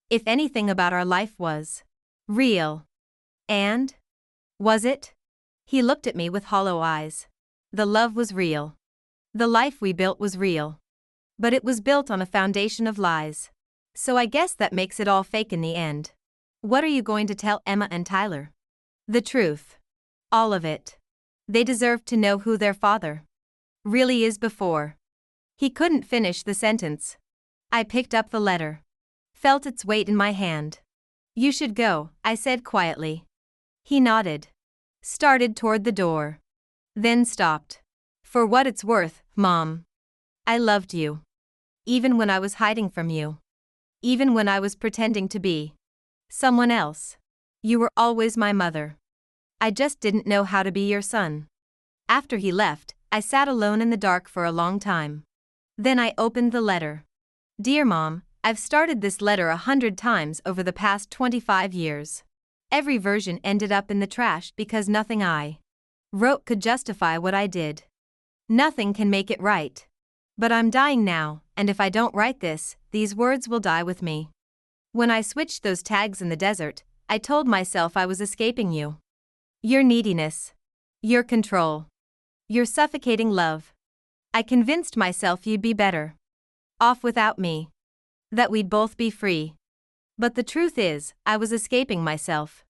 If anything about our life was real. And? Was it? He looked at me with hollow eyes. The love was real. The life we built was real. But it was built on a foundation of lies. So I guess that makes it all fake in the end. What are you going to tell Emma and Tyler? The truth. All of it. They deserve to know who their father really is before. He couldn't finish the sentence. I picked up the letter. Felt its weight in my hand. You should go, I said quietly. He nodded. Started toward the door. Then stopped. For what it's worth, Mom. I loved you. Even when I was hiding from you. Even when I was pretending to be someone else. You were always my mother. I just didn't know how to be your son. After he left, I sat alone in the dark for a long time. Then I opened the letter. Dear Mom, I've started this letter 100 times over the past 25 years. Every version ended up in the trash because nothing I wrote could justify what I did. Nothing can make it right. But I'm dying now, and if I don't write this, these words will die with me. When I switched those tags in the desert, I told myself I was escaping you. Your neediness. Your control. Your suffocating love. I convinced myself you'd be better off without me. That we'd both be free. But the truth is, I was escaping myself.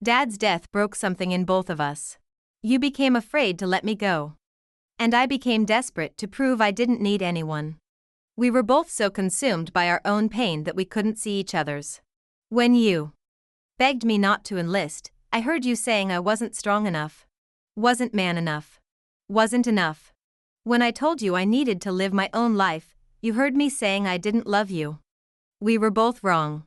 Dad's death broke something in both of us. You became afraid to let me go. And I became desperate to prove I didn't need anyone. We were both so consumed by our own pain that we couldn't see each other's. When you begged me not to enlist, I heard you saying I wasn't strong enough. Wasn't man enough. Wasn't enough. When I told you I needed to live my own life, you heard me saying I didn't love you. We were both wrong.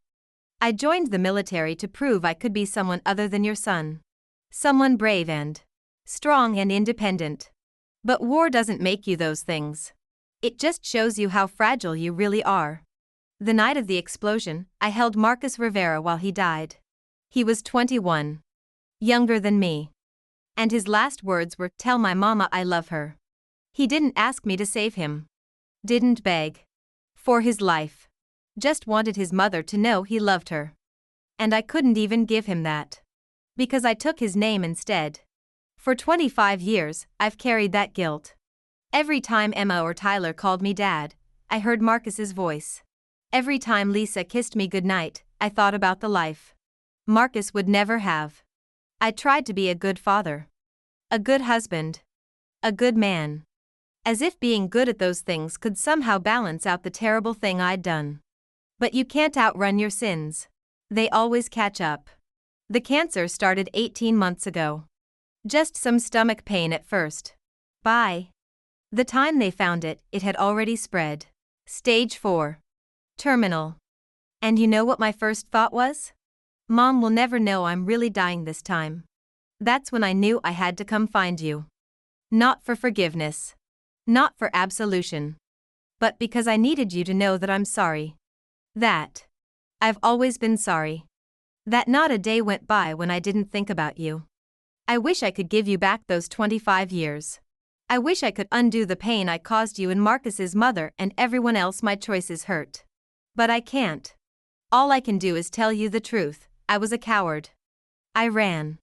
I joined the military to prove I could be someone other than your son. Someone brave and strong and independent. But war doesn't make you those things. It just shows you how fragile you really are. The night of the explosion, I held Marcus Rivera while he died. He was 21. Younger than me. And his last words were, "Tell my mama I love her." He didn't ask me to save him. Didn't beg for his life. Just wanted his mother to know he loved her. And I couldn't even give him that. Because I took his name instead. For 25 years, I've carried that guilt. Every time Emma or Tyler called me Dad, I heard Marcus's voice. Every time Lisa kissed me goodnight, I thought about the life Marcus would never have. I tried to be a good father. A good husband. A good man. As if being good at those things could somehow balance out the terrible thing I'd done. But you can't outrun your sins. They always catch up. The cancer started 18 months ago. Just some stomach pain at first. By the time they found it, it had already spread. Stage 4. Terminal. And you know what my first thought was? Mom will never know I'm really dying this time. That's when I knew I had to come find you. Not for forgiveness. Not for absolution. But because I needed you to know that I'm sorry. That I've always been sorry. That not a day went by when I didn't think about you. I wish I could give you back those 25 years. I wish I could undo the pain I caused you and Marcus's mother and everyone else my choices hurt. But I can't. All I can do is tell you the truth. I was a coward. I ran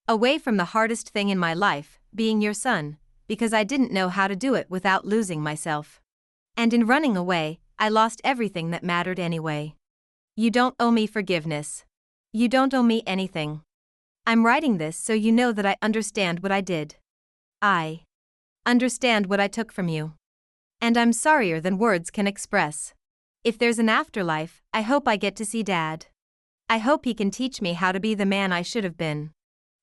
away from the hardest thing in my life, being your son, because I didn't know how to do it without losing myself. And in running away, I lost everything that mattered anyway. You don't owe me forgiveness. You don't owe me anything. I'm writing this so you know that I understand what I did. I understand what I took from you. And I'm sorrier than words can express. If there's an afterlife, I hope I get to see Dad. I hope he can teach me how to be the man I should have been.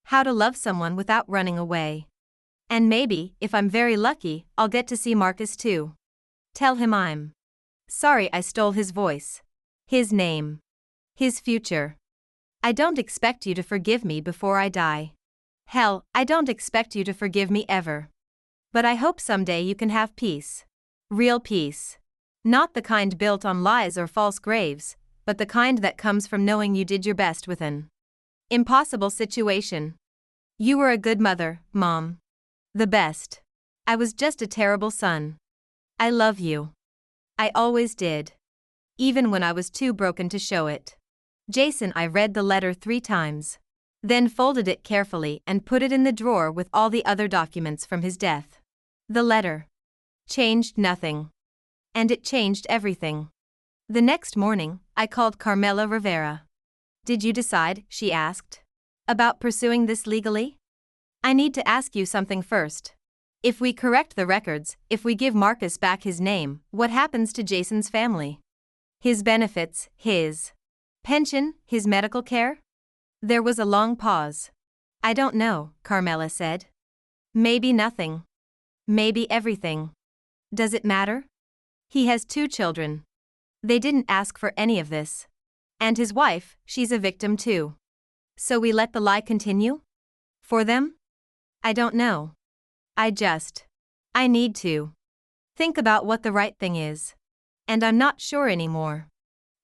How to love someone without running away. And maybe, if I'm very lucky, I'll get to see Marcus too. Tell him I'm sorry I stole his voice. His name. His future. I don't expect you to forgive me before I die. Hell, I don't expect you to forgive me ever. But I hope someday you can have peace. Real peace. Not the kind built on lies or false graves, but the kind that comes from knowing you did your best with an impossible situation. You were a good mother, Mom. The best. I was just a terrible son. I love you. I always did. Even when I was too broken to show it. Jason, I read the letter 3 times. Then folded it carefully and put it in the drawer with all the other documents from his death. The letter changed nothing. And it changed everything. The next morning, I called Carmela Rivera. Did you decide, she asked, about pursuing this legally? I need to ask you something first. If we correct the records, if we give Marcus back his name, what happens to Jason's family? His benefits, his pension, his medical care? There was a long pause. I don't know, Carmela said. Maybe nothing. Maybe everything. Does it matter? He has 2 children. They didn't ask for any of this. And his wife, she's a victim too. So we let the lie continue? For them? I don't know. I need to think about what the right thing is. And I'm not sure anymore.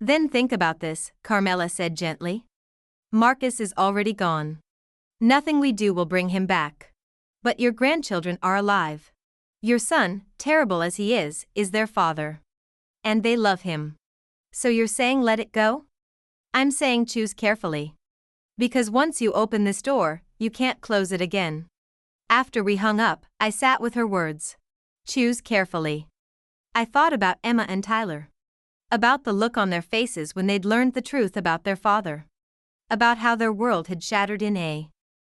Then think about this, Carmela said gently. Marcus is already gone. Nothing we do will bring him back. But your grandchildren are alive. Your son, terrible as he is their father. And they love him. So you're saying let it go? I'm saying choose carefully. Because once you open this door, you can't close it again. After we hung up, I sat with her words. Choose carefully. I thought about Emma and Tyler. About the look on their faces when they'd learned the truth about their father. About how their world had shattered in a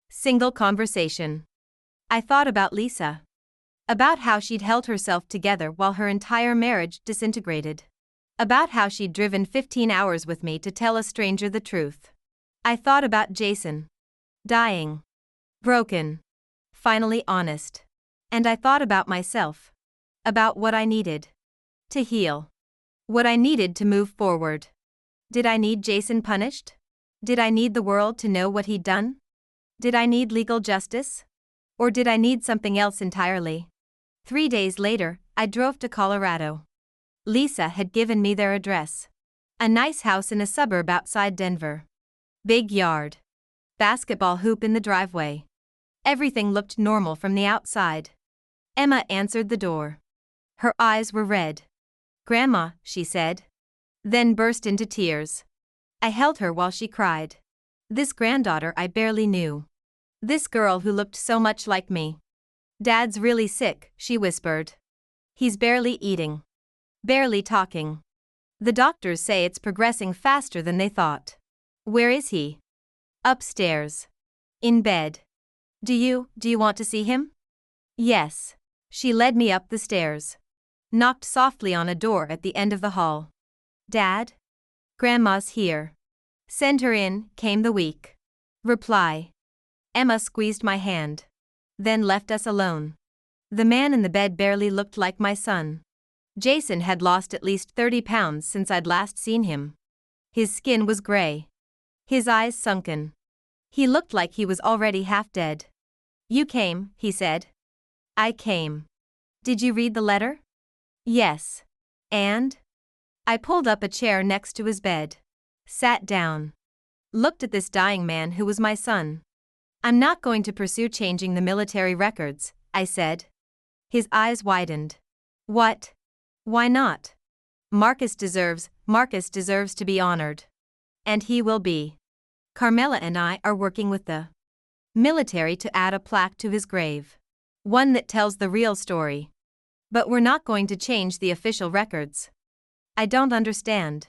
single conversation. I thought about Lisa. About how she'd held herself together while her entire marriage disintegrated. About how she'd driven 15 hours with me to tell a stranger the truth. I thought about Jason. Dying. Broken. Finally honest. And I thought about myself. About what I needed to heal. What I needed to move forward. Did I need Jason punished? Did I need the world to know what he'd done? Did I need legal justice? Or did I need something else entirely? 3 days later, I drove to Colorado. Lisa had given me their address. A nice house in a suburb outside Denver. Big yard. Basketball hoop in the driveway. Everything looked normal from the outside. Emma answered the door. Her eyes were red. Grandma, she said. Then burst into tears. I held her while she cried. This granddaughter I barely knew. This girl who looked so much like me. Dad's really sick, she whispered. He's barely eating. Barely talking. The doctors say it's progressing faster than they thought. Where is he? Upstairs. In bed. Do you want to see him? Yes. She led me up the stairs. Knocked softly on a door at the end of the hall. Dad? Grandma's here. Send her in, came the weak reply. Emma squeezed my hand. Then left us alone. The man in the bed barely looked like my son. Jason had lost at least 30 pounds since I'd last seen him. His skin was gray. His eyes sunken. He looked like he was already half dead. You came, he said. I came. Did you read the letter? Yes. And? I pulled up a chair next to his bed. Sat down. Looked at this dying man who was my son. I'm not going to pursue changing the military records, I said. His eyes widened. What? Why not? Marcus deserves to be honored. And he will be. Carmela and I are working with the military to add a plaque to his grave. One that tells the real story. But we're not going to change the official records. I don't understand.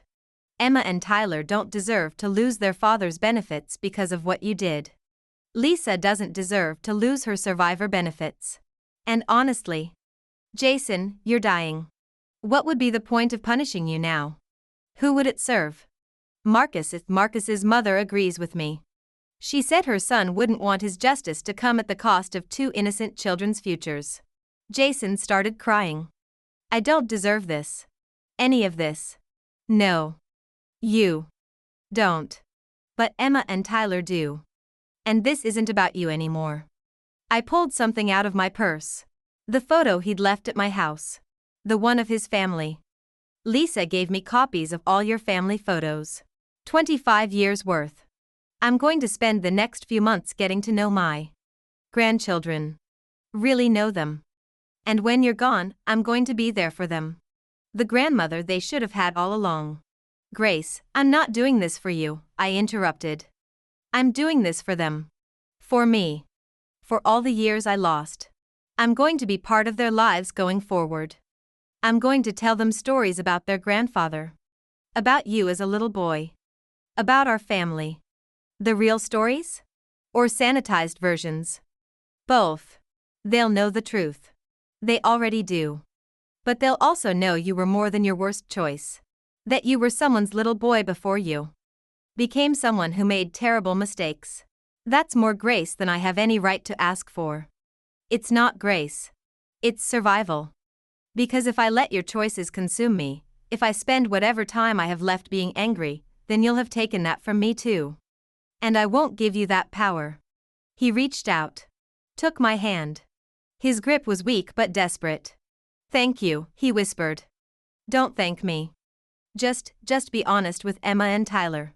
Emma and Tyler don't deserve to lose their father's benefits because of what you did. Lisa doesn't deserve to lose her survivor benefits. And honestly, Jason, you're dying. What would be the point of punishing you now? Who would it serve? Marcus's mother agrees with me. She said her son wouldn't want his justice to come at the cost of 2 innocent children's futures. Jason started crying. I don't deserve this. Any of this. No. You don't. But Emma and Tyler do. And this isn't about you anymore. I pulled something out of my purse. The photo he'd left at my house. The one of his family. Lisa gave me copies of all your family photos. 25 years worth. I'm going to spend the next few months getting to know my grandchildren. Really know them. And when you're gone, I'm going to be there for them. The grandmother they should have had all along. Grace, I'm not doing this for you, I interrupted. I'm doing this for them. For me. For all the years I lost. I'm going to be part of their lives going forward. I'm going to tell them stories about their grandfather. About you as a little boy. About our family. The real stories? Or sanitized versions? Both. They'll know the truth. They already do. But they'll also know you were more than your worst choice. That you were someone's little boy before you became someone who made terrible mistakes. That's more grace than I have any right to ask for. It's not grace. It's survival. Because if I let your choices consume me, if I spend whatever time I have left being angry, then you'll have taken that from me too. And I won't give you that power. He reached out. Took my hand. His grip was weak but desperate. "Thank you," he whispered. "Don't thank me. Just be honest with Emma and Tyler.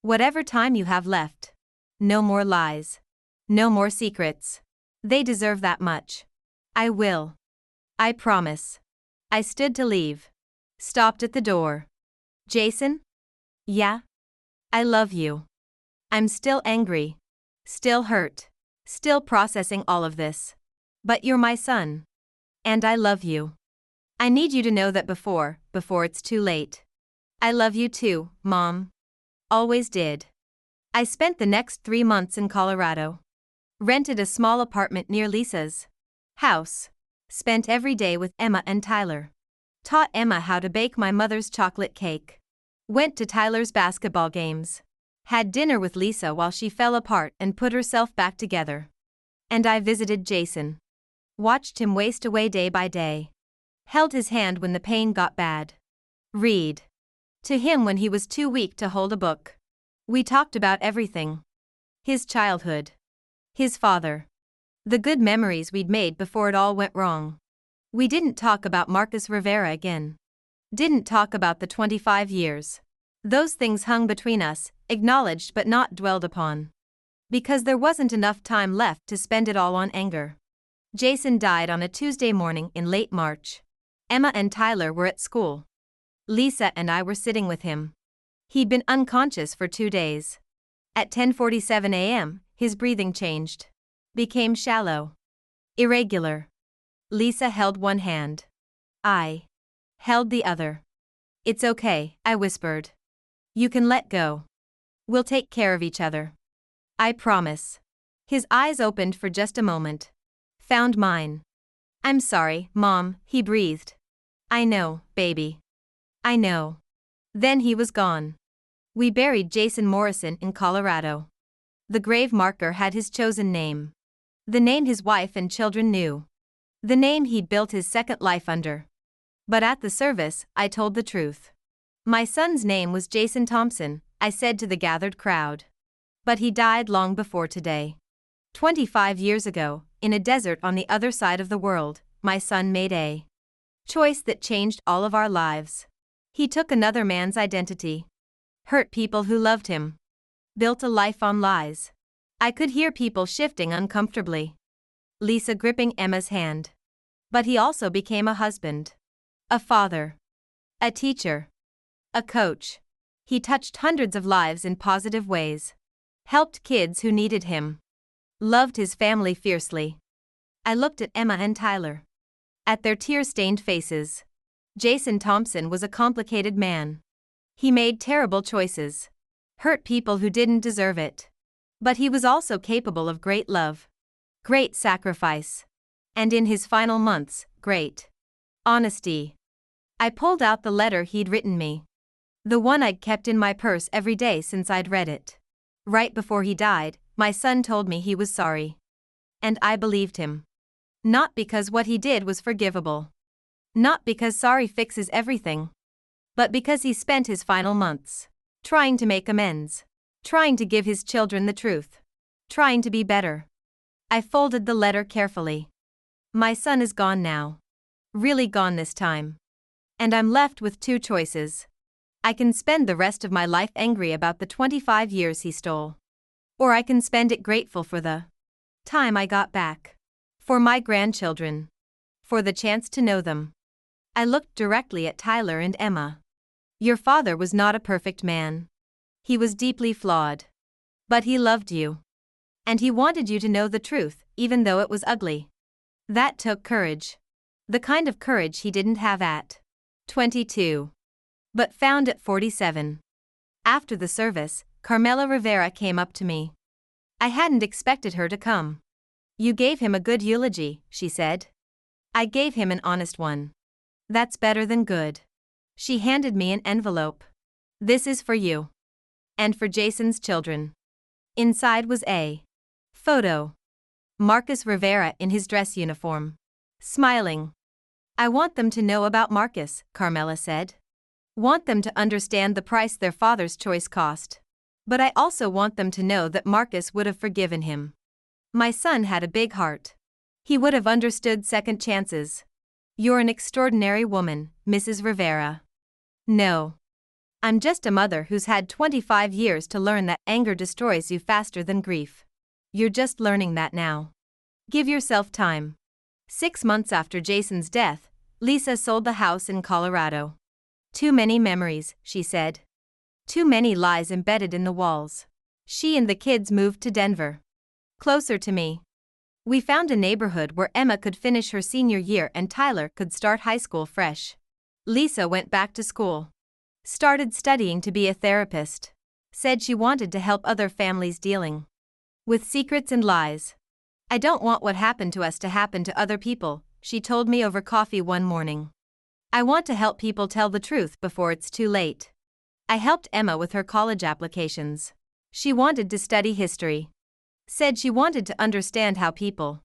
Whatever time you have left. No more lies. No more secrets. They deserve that much." "I will. I promise." I stood to leave. Stopped at the door. "Jason?" "Yeah?" "I love you. I'm still angry. Still hurt. Still processing all of this. But you're my son. And I love you. I need you to know that before it's too late. I love you too, Mom. Always did." I spent the next 3 months in Colorado. Rented a small apartment near Lisa's house. Spent every day with Emma and Tyler. Taught Emma how to bake my mother's chocolate cake. Went to Tyler's basketball games. Had dinner with Lisa while she fell apart and put herself back together. And I visited Jason. Watched him waste away day by day. Held his hand when the pain got bad. Read to him when he was too weak to hold a book. We talked about everything. His childhood. His father. The good memories we'd made before it all went wrong. We didn't talk about Marcus Rivera again. Didn't talk about the 25 years. Those things hung between us, acknowledged but not dwelled upon. Because there wasn't enough time left to spend it all on anger. Jason died on a Tuesday morning in late March. Emma and Tyler were at school. Lisa and I were sitting with him. He'd been unconscious for 2 days. At 10:47 a.m., his breathing changed. Became shallow. Irregular. Lisa held one hand. I held the other. "It's okay," I whispered. "You can let go. We'll take care of each other. I promise." His eyes opened for just a moment. Found mine. "I'm sorry, Mom," he breathed. "I know, baby. I know." Then he was gone. We buried Jason Morrison in Colorado. The grave marker had his chosen name. The name his wife and children knew. The name he'd built his second life under. But at the service, I told the truth. "My son's name was Jason Thompson," I said to the gathered crowd. "But he died long before today. 25 years ago, in a desert on the other side of the world, my son made a choice that changed all of our lives. He took another man's identity. Hurt people who loved him. Built a life on lies." I could hear people shifting uncomfortably. Lisa gripping Emma's hand. But he also became a husband. A father. A teacher. A coach. He touched hundreds of lives in positive ways. Helped kids who needed him. Loved his family fiercely. I looked at Emma and Tyler. At their tear-stained faces. Jason Thompson was a complicated man. He made terrible choices. Hurt people who didn't deserve it. But he was also capable of great love. Great sacrifice. And in his final months, great honesty. I pulled out the letter he'd written me. The one I'd kept in my purse every day since I'd read it. Right before he died, my son told me he was sorry. And I believed him. Not because what he did was forgivable. Not because sorry fixes everything. But because he spent his final months trying to make amends. Trying to give his children the truth. Trying to be better. I folded the letter carefully. My son is gone now. Really gone this time. And I'm left with 2 choices. I can spend the rest of my life angry about the 25 years he stole. Or I can spend it grateful for the time I got back. For my grandchildren. For the chance to know them. I looked directly at Tyler and Emma. "Your father was not a perfect man. He was deeply flawed. But he loved you. And he wanted you to know the truth, even though it was ugly. That took courage. The kind of courage he didn't have at 22. But found at 47. After the service, Carmela Rivera came up to me. I hadn't expected her to come. "You gave him a good eulogy," she said. "I gave him an honest one. That's better than good." She handed me an envelope. "This is for you. And for Jason's children." Inside was a photo. Marcus Rivera in his dress uniform. Smiling. "I want them to know about Marcus," Carmela said. "Want them to understand the price their father's choice cost. But I also want them to know that Marcus would have forgiven him. My son had a big heart. He would have understood second chances. You're an extraordinary woman, Mrs. Rivera. No. I'm just a mother who's had 25 years to learn that anger destroys you faster than grief. You're just learning that now. Give yourself time. 6 months after Jason's death, Lisa sold the house in Colorado. Too many memories, she said. Too many lies embedded in the walls. She and the kids moved to Denver. Closer to me. We found a neighborhood where Emma could finish her senior year and Tyler could start high school fresh. Lisa went back to school. Started studying to be a therapist. Said she wanted to help other families dealing with secrets and lies. I don't want what happened to us to happen to other people, she told me over coffee one morning. I want to help people tell the truth before it's too late. I helped Emma with her college applications. She wanted to study history. Said she wanted to understand how people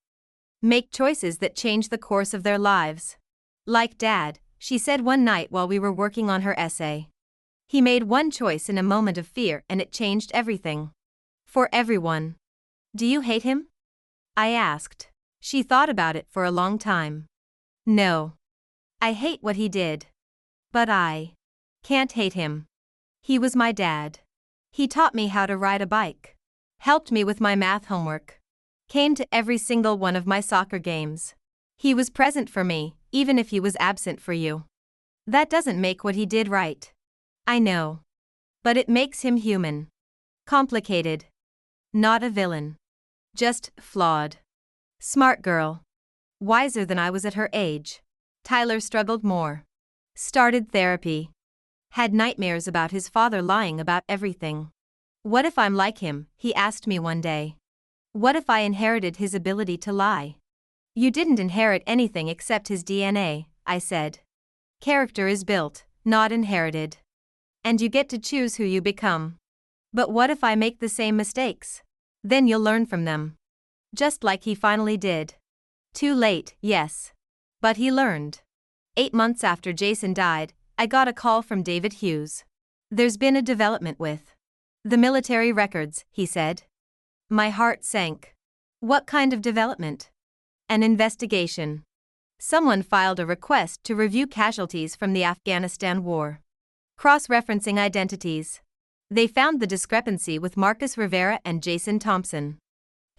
make choices that change the course of their lives. Like Dad, she said one night while we were working on her essay. He made one choice in a moment of fear and it changed everything. For everyone. Do you hate him? I asked. She thought about it for a long time. No. I hate what he did. But I can't hate him. He was my dad. He taught me how to ride a bike. Helped me with my math homework. Came to every single one of my soccer games. He was present for me, even if he was absent for you. That doesn't make what he did right. I know. But it makes him human. Complicated. Not a villain. Just flawed. Smart girl. Wiser than I was at her age. Tyler struggled more. Started therapy. Had nightmares about his father lying about everything. What if I'm like him, he asked me one day. What if I inherited his ability to lie? You didn't inherit anything except his DNA, I said. Character is built, not inherited. And you get to choose who you become. But what if I make the same mistakes? Then you'll learn from them. Just like he finally did. Too late, yes. But he learned. 8 months after Jason died, I got a call from David Hughes. There's been a development with the military records, he said. My heart sank. What kind of development? An investigation. Someone filed a request to review casualties from the Afghanistan war. Cross-referencing identities. They found the discrepancy with Marcus Rivera and Jason Thompson.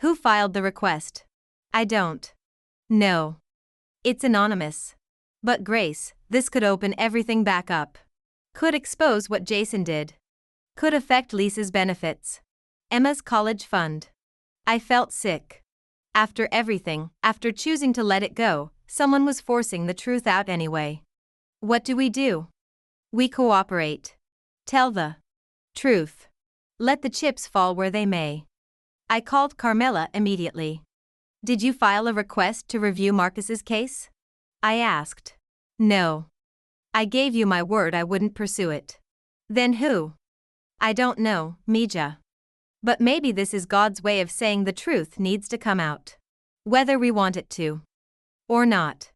Who filed the request? I don't know. It's anonymous. But Grace, this could open everything back up. Could expose what Jason did. Could affect Lisa's benefits. Emma's college fund. I felt sick. After everything, after choosing to let it go, someone was forcing the truth out anyway. What do? We cooperate. Tell the truth. Let the chips fall where they may. I called Carmela immediately. Did you file a request to review Marcus's case? I asked. No. I gave you my word I wouldn't pursue it. Then who? I don't know, Mija. But maybe this is God's way of saying the truth needs to come out. Whether we want it to. Or not.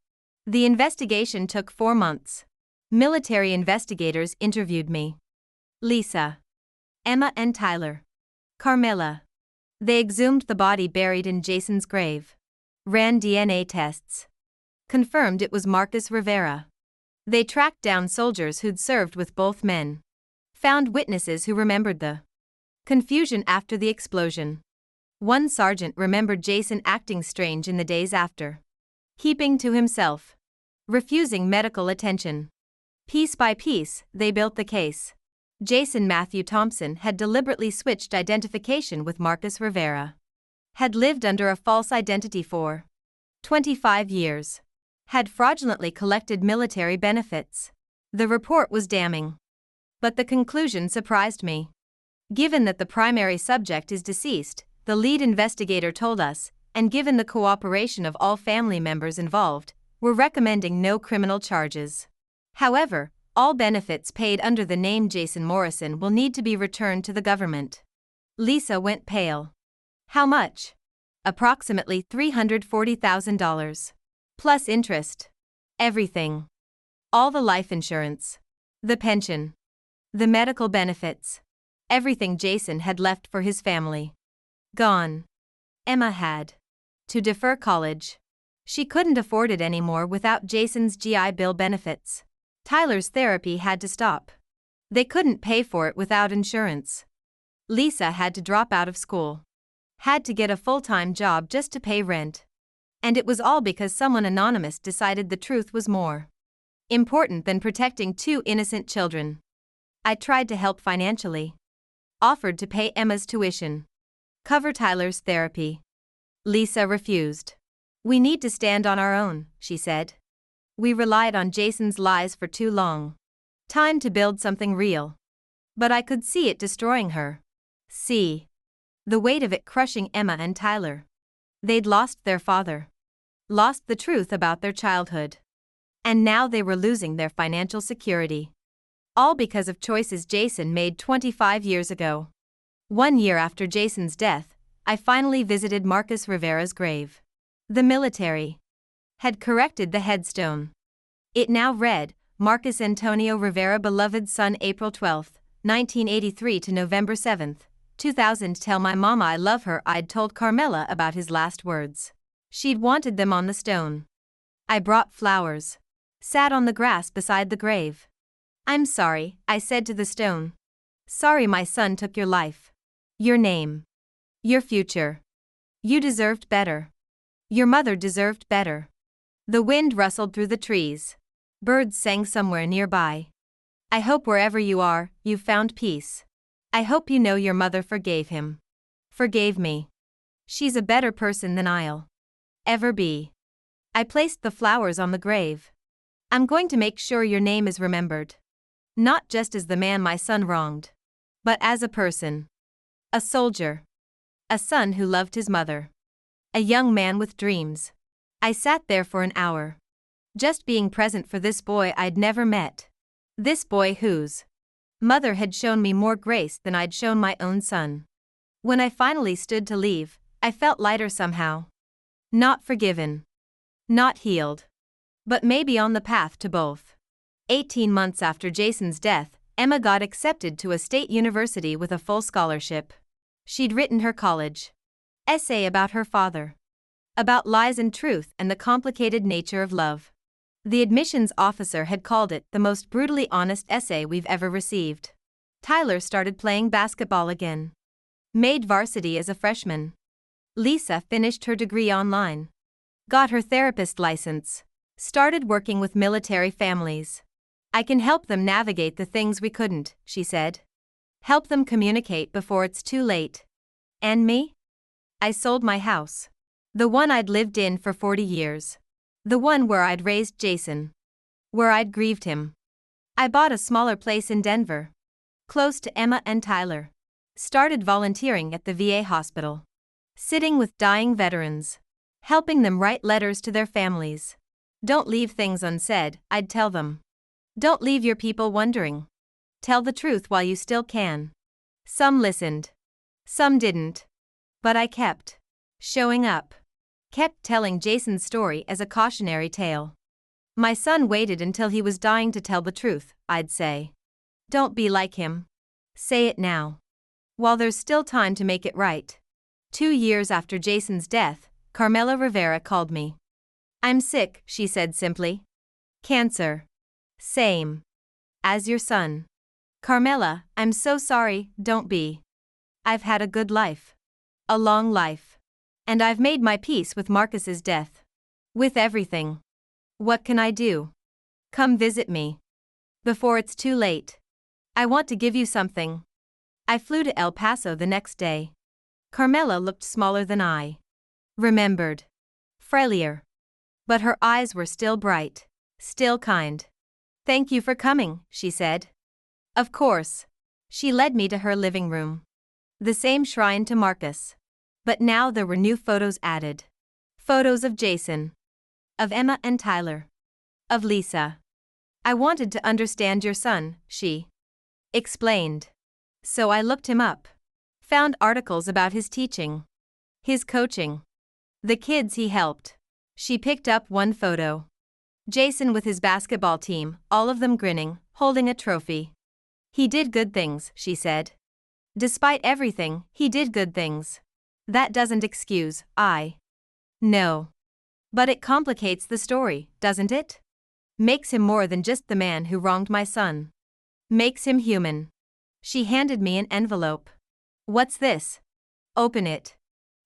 The investigation took 4 months. Military investigators interviewed me. Lisa. Emma and Tyler. Carmela. They exhumed the body buried in Jason's grave. Ran DNA tests. Confirmed it was Marcus Rivera. They tracked down soldiers who'd served with both men. Found witnesses who remembered the confusion after the explosion. One sergeant remembered Jason acting strange in the days after. Keeping to himself. Refusing medical attention. Piece by piece, they built the case. Jason Matthew Thompson had deliberately switched identification with Marcus Rivera. Had lived under a false identity for 25 years. Had fraudulently collected military benefits. The report was damning. But the conclusion surprised me. Given that the primary subject is deceased, the lead investigator told us, and given the cooperation of all family members involved, we're recommending no criminal charges. However, all benefits paid under the name Jason Morrison will need to be returned to the government. Lisa went pale. How much? Approximately $340,000. Plus interest. Everything. All the life insurance. The pension. The medical benefits. Everything Jason had left for his family. Gone. Emma had to defer college. She couldn't afford it anymore without Jason's GI Bill benefits. Tyler's therapy had to stop. They couldn't pay for it without insurance. Lisa had to drop out of school. Had to get a full-time job just to pay rent. And it was all because someone anonymous decided the truth was more important than protecting two innocent children. I tried to help financially. Offered to pay Emma's tuition. Cover Tyler's therapy. Lisa refused. We need to stand on our own, she said. We relied on Jason's lies for too long. Time to build something real. But I could see it destroying her. See the weight of it crushing Emma and Tyler. They'd lost their father. Lost the truth about their childhood. And now they were losing their financial security. All because of choices Jason made 25 years ago. 1 year after Jason's death, I finally visited Marcus Rivera's grave. The military had corrected the headstone. It now read, Marcus Antonio Rivera, beloved son, April 12, 1983 to November 7, 2000. Tell my mama I love her. I'd told Carmela about his last words. She'd wanted them on the stone. I brought flowers. Sat on the grass beside the grave. I'm sorry, I said to the stone. Sorry my son took your life. Your name. Your future. You deserved better. Your mother deserved better. The wind rustled through the trees. Birds sang somewhere nearby. I hope wherever you are, you've found peace. I hope you know your mother forgave him. Forgave me. She's a better person than I'll ever be. I placed the flowers on the grave. I'm going to make sure your name is remembered. Not just as the man my son wronged, but as a person. A soldier. A son who loved his mother. A young man with dreams. I sat there for an hour. Just being present for this boy I'd never met. This boy whose mother had shown me more grace than I'd shown my own son. When I finally stood to leave, I felt lighter somehow. Not forgiven. Not healed. But maybe on the path to both. 18 months after Jason's death, Emma got accepted to a state university with a full scholarship. She'd written her college essay about her father. About lies and truth and the complicated nature of love. The admissions officer had called it the most brutally honest essay we've ever received. Tyler started playing basketball again. Made varsity as a freshman. Lisa finished her degree online. Got her therapist license. Started working with military families. I can help them navigate the things we couldn't, she said. Help them communicate before it's too late. And me? I sold my house. The one I'd lived in for 40 years. The one where I'd raised Jason. Where I'd grieved him. I bought a smaller place in Denver. Close to Emma and Tyler. Started volunteering at the VA hospital. Sitting with dying veterans. Helping them write letters to their families. Don't leave things unsaid, I'd tell them. Don't leave your people wondering. Tell the truth while you still can. Some listened. Some didn't. But I kept showing up. Kept telling Jason's story as a cautionary tale. My son waited until he was dying to tell the truth, I'd say. Don't be like him. Say it now. While there's still time to make it right. 2 years after Jason's death, Carmela Rivera called me. I'm sick, she said simply. Cancer. Same. As your son. Carmela, I'm so sorry, don't be. I've had a good life. A long life. And I've made my peace with Marcus's death. With everything. What can I do? Come visit me. Before it's too late. I want to give you something. I flew to El Paso the next day. Carmela looked smaller than I remembered. Frailier. But her eyes were still bright. Still kind. Thank you for coming, she said. Of course. She led me to her living room. The same shrine to Marcus. But now there were new photos added. Photos of Jason. Of Emma and Tyler. Of Lisa. I wanted to understand your son, she explained. So I looked him up. Found articles about his teaching. His coaching. The kids he helped. She picked up one photo. Jason with his basketball team, all of them grinning, holding a trophy. He did good things, she said. Despite everything, he did good things. That doesn't excuse, No. But it complicates the story, doesn't it? Makes him more than just the man who wronged my son. Makes him human. She handed me an envelope. What's this? Open it.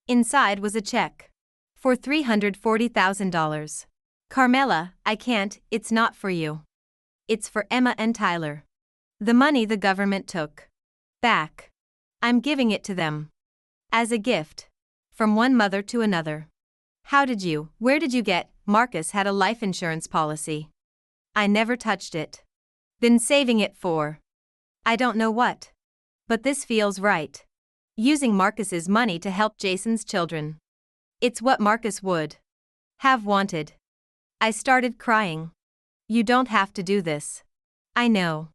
Inside was a check. For $340,000. Carmela, I can't, it's not for you. It's for Emma and Tyler. The money the government took back. I'm giving it to them. As a gift. From one mother to another. Where did you get? Marcus had a life insurance policy. I never touched it. Been saving it for. I don't know what. But this feels right. Using Marcus's money to help Jason's children. It's what Marcus would have wanted. I started crying. You don't have to do this. I know.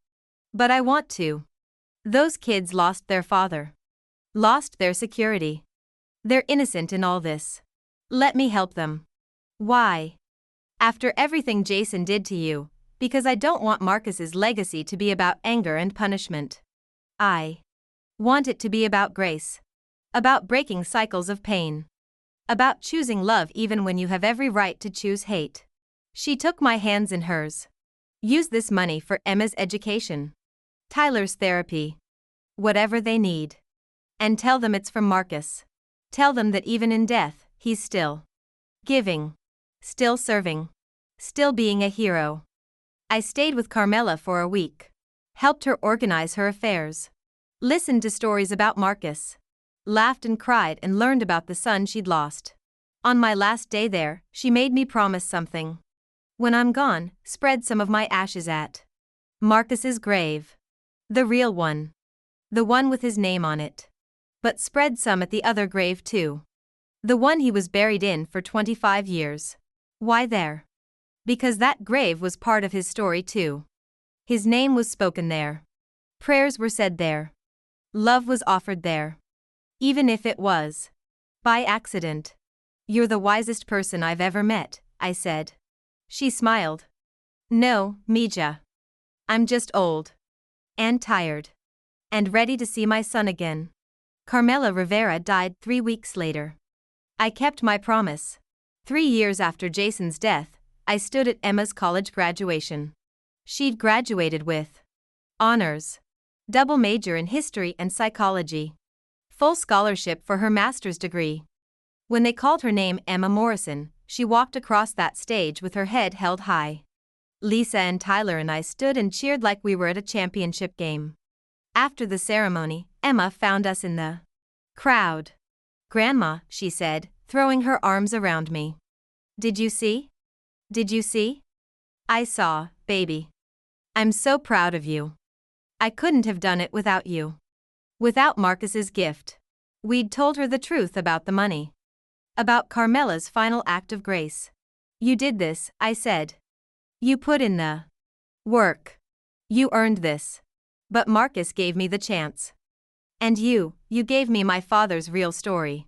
But I want to. Those kids lost their father. Lost their security. They're innocent in all this. Let me help them. Why? After everything Jason did to you, because I don't want Marcus's legacy to be about anger and punishment. I want it to be about grace. About breaking cycles of pain. About choosing love even when you have every right to choose hate. She took my hands in hers. Use this money for Emma's education. Tyler's therapy. Whatever they need. And tell them it's from Marcus. Tell them that even in death, he's still giving. Still serving. Still being a hero. I stayed with Carmela for a week. Helped her organize her affairs. Listened to stories about Marcus. Laughed and cried and learned about the son she'd lost. On my last day there, she made me promise something. When I'm gone, spread some of my ashes at Marcus's grave. The real one. The one with his name on it. But spread some at the other grave too. The one he was buried in for 25 years. Why there? Because that grave was part of his story too. His name was spoken there. Prayers were said there. Love was offered there. Even if it was by accident. You're the wisest person I've ever met, I said. She smiled. No, Mija. I'm just old. And tired. And ready to see my son again. Carmela Rivera died 3 weeks later. I kept my promise. 3 years after Jason's death, I stood at Emma's college graduation. She'd graduated with honors. Double major in history and psychology. Full scholarship for her master's degree. When they called her name Emma Morrison, she walked across that stage with her head held high. Lisa and Tyler and I stood and cheered like we were at a championship game. After the ceremony, Emma found us in the crowd. Grandma, she said, throwing her arms around me. Did you see? Did you see? I saw, baby. I'm so proud of you. I couldn't have done it without you. Without Marcus's gift. We'd told her the truth about the money. About Carmela's final act of grace. You did this, I said. You put in the work. You earned this. But Marcus gave me the chance. And you gave me my father's real story.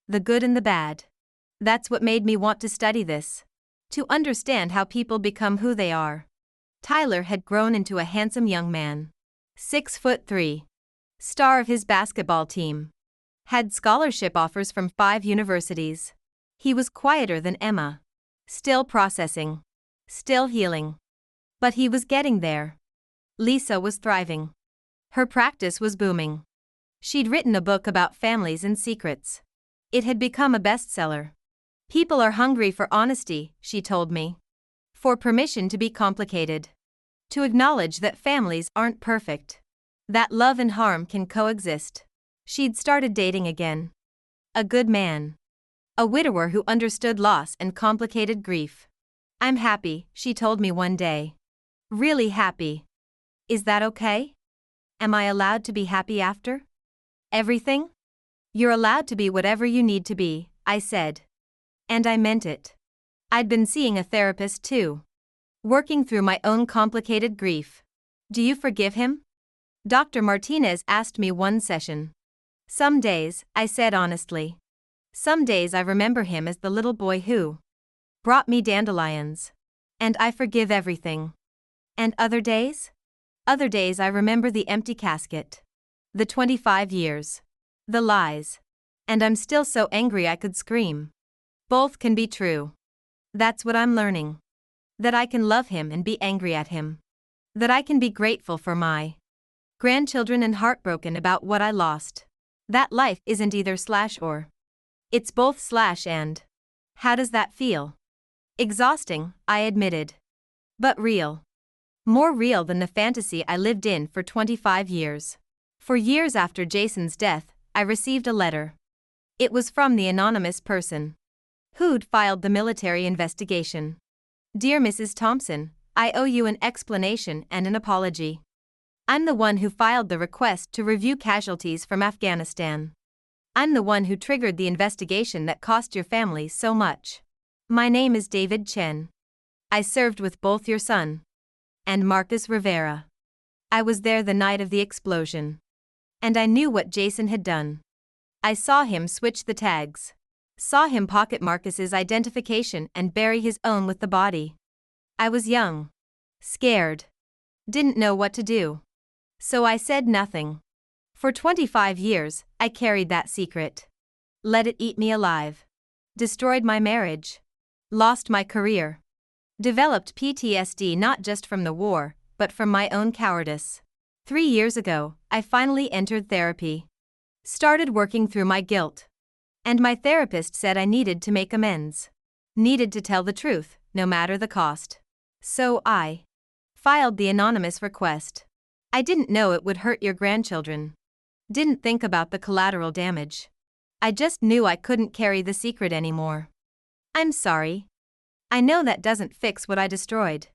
The good and the bad. That's what made me want to study this. To understand how people become who they are. Tyler had grown into a handsome young man. 6'3". Star of his basketball team. Had scholarship offers from 5 universities. He was quieter than Emma. Still processing. Still healing. But he was getting there. Lisa was thriving. Her practice was booming. She'd written a book about families and secrets. It had become a bestseller. People are hungry for honesty, she told me. For permission to be complicated. To acknowledge that families aren't perfect. That love and harm can coexist. She'd started dating again. A good man. A widower who understood loss and complicated grief. I'm happy, she told me one day. Really happy. Is that okay? Am I allowed to be happy after everything? You're allowed to be whatever you need to be, I said. And I meant it. I'd been seeing a therapist too. Working through my own complicated grief. Do you forgive him? Dr. Martinez asked me one session. Some days, I said honestly. Some days I remember him as the little boy who brought me dandelions. And I forgive everything. And other days? Other days I remember the empty casket. The 25 years. The lies. And I'm still so angry I could scream. Both can be true. That's what I'm learning. That I can love him and be angry at him. That I can be grateful for my grandchildren and heartbroken about what I lost. That life isn't either slash or. It's both slash and. How does that feel? Exhausting, I admitted. But real. More real than the fantasy I lived in for 25 years. For years after Jason's death, I received a letter. It was from the anonymous person who'd filed the military investigation. Dear Mrs. Thompson, I owe you an explanation and an apology. I'm the one who filed the request to review casualties from Afghanistan. I'm the one who triggered the investigation that cost your family so much. My name is David Chen. I served with both your son and Marcus Rivera. I was there the night of the explosion. And I knew what Jason had done. I saw him switch the tags. Saw him pocket Marcus's identification and bury his own with the body. I was young. Scared. Didn't know what to do. So I said nothing. For 25 years, I carried that secret. Let it eat me alive. Destroyed my marriage. Lost my career. Developed PTSD not just from the war, but from my own cowardice. 3 years ago, I finally entered therapy. Started working through my guilt. And my therapist said I needed to make amends. Needed to tell the truth, no matter the cost. So I filed the anonymous request. I didn't know it would hurt your grandchildren. Didn't think about the collateral damage. I just knew I couldn't carry the secret anymore. I'm sorry. I know that doesn't fix what I destroyed.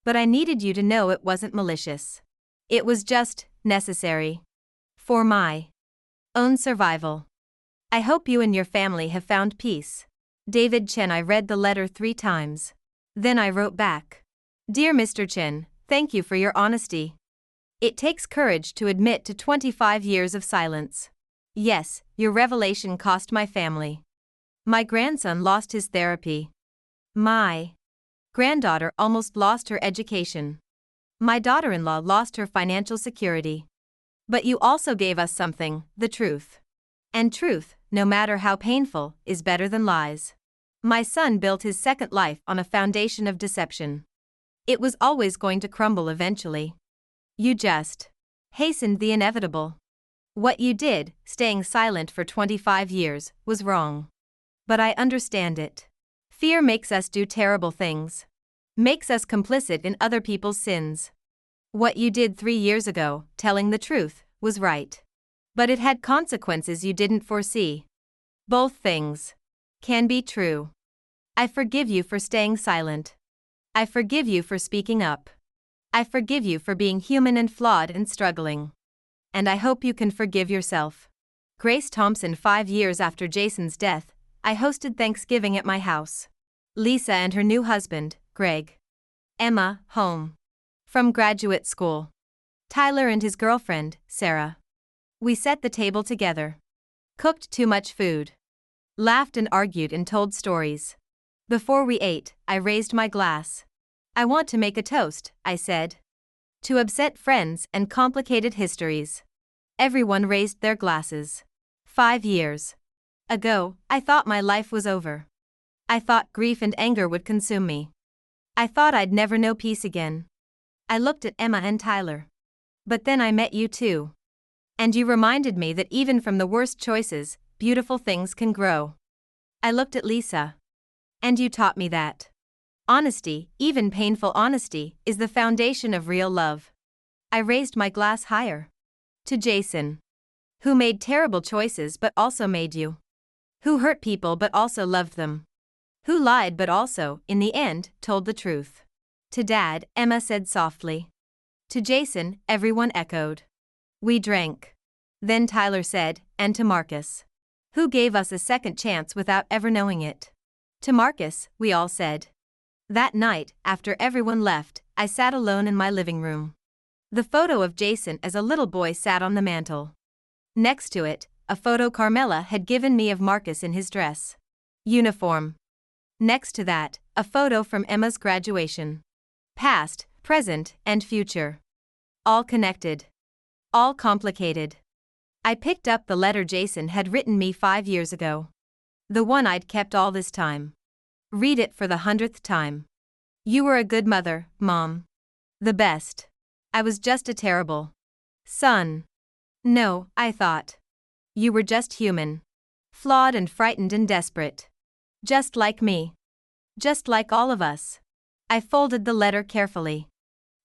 But I needed you to know it wasn't malicious. It was just necessary. For my own survival. I hope you and your family have found peace. David Chen. I read the letter 3 times. Then I wrote back. Dear Mr. Chen, thank you for your honesty. It takes courage to admit to 25 years of silence. Yes, your revelation cost my family. My grandson lost his therapy. My granddaughter almost lost her education. My daughter-in-law lost her financial security. But you also gave us something, the truth. And truth, no matter how painful, is better than lies. My son built his second life on a foundation of deception. It was always going to crumble eventually. You just hastened the inevitable. What you did, staying silent for 25 years, was wrong. But I understand it. Fear makes us do terrible things. Makes us complicit in other people's sins. What you did 3 years ago, telling the truth, was right. But it had consequences you didn't foresee. Both things can be true. I forgive you for staying silent. I forgive you for speaking up. I forgive you for being human and flawed and struggling. And I hope you can forgive yourself. Grace Thompson. 5 years after Jason's death, I hosted Thanksgiving at my house. Lisa and her new husband, Greg. Emma, home from graduate school. Tyler and his girlfriend, Sarah. We set the table together. Cooked too much food. Laughed and argued and told stories. Before we ate, I raised my glass. I want to make a toast, I said. To upset friends and complicated histories. Everyone raised their glasses. 5 years ago, I thought my life was over. I thought grief and anger would consume me. I thought I'd never know peace again. I looked at Emma and Tyler. But then I met you too. And you reminded me that even from the worst choices, beautiful things can grow. I looked at Lisa. And you taught me that honesty, even painful honesty, is the foundation of real love. I raised my glass higher. To Jason. Who made terrible choices but also made you. Who hurt people but also loved them. Who lied but also, in the end, told the truth. To Dad, Emma said softly. To Jason, everyone echoed. We drank. Then Tyler said, and to Marcus. Who gave us a second chance without ever knowing it. To Marcus, we all said. That night, after everyone left, I sat alone in my living room. The photo of Jason as a little boy sat on the mantel. Next to it, a photo Carmela had given me of Marcus in his dress uniform. Next to that, a photo from Emma's graduation. Past, present, and future. All connected. All complicated. I picked up the letter Jason had written me 5 years ago. The one I'd kept all this time. Read it for the 100th time. You were a good mother, Mom. The best. I was just a terrible son. No, I thought. You were just human. Flawed and frightened and desperate. Just like me. Just like all of us. I folded the letter carefully.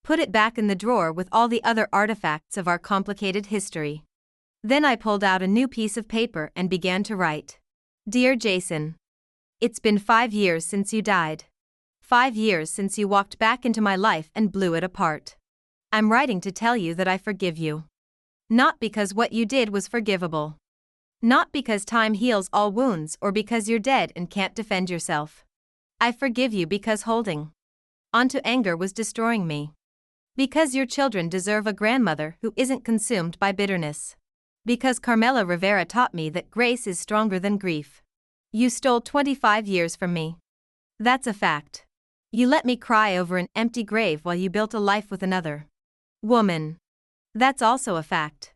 Put it back in the drawer with all the other artifacts of our complicated history. Then I pulled out a new piece of paper and began to write. Dear Jason. It's been 5 years since you died. 5 years since you walked back into my life and blew it apart. I'm writing to tell you that I forgive you. Not because what you did was forgivable. Not because time heals all wounds or because you're dead and can't defend yourself. I forgive you because holding onto anger was destroying me. Because your children deserve a grandmother who isn't consumed by bitterness. Because Carmela Rivera taught me that grace is stronger than grief. You stole 25 years from me. That's a fact. You let me cry over an empty grave while you built a life with another woman. That's also a fact.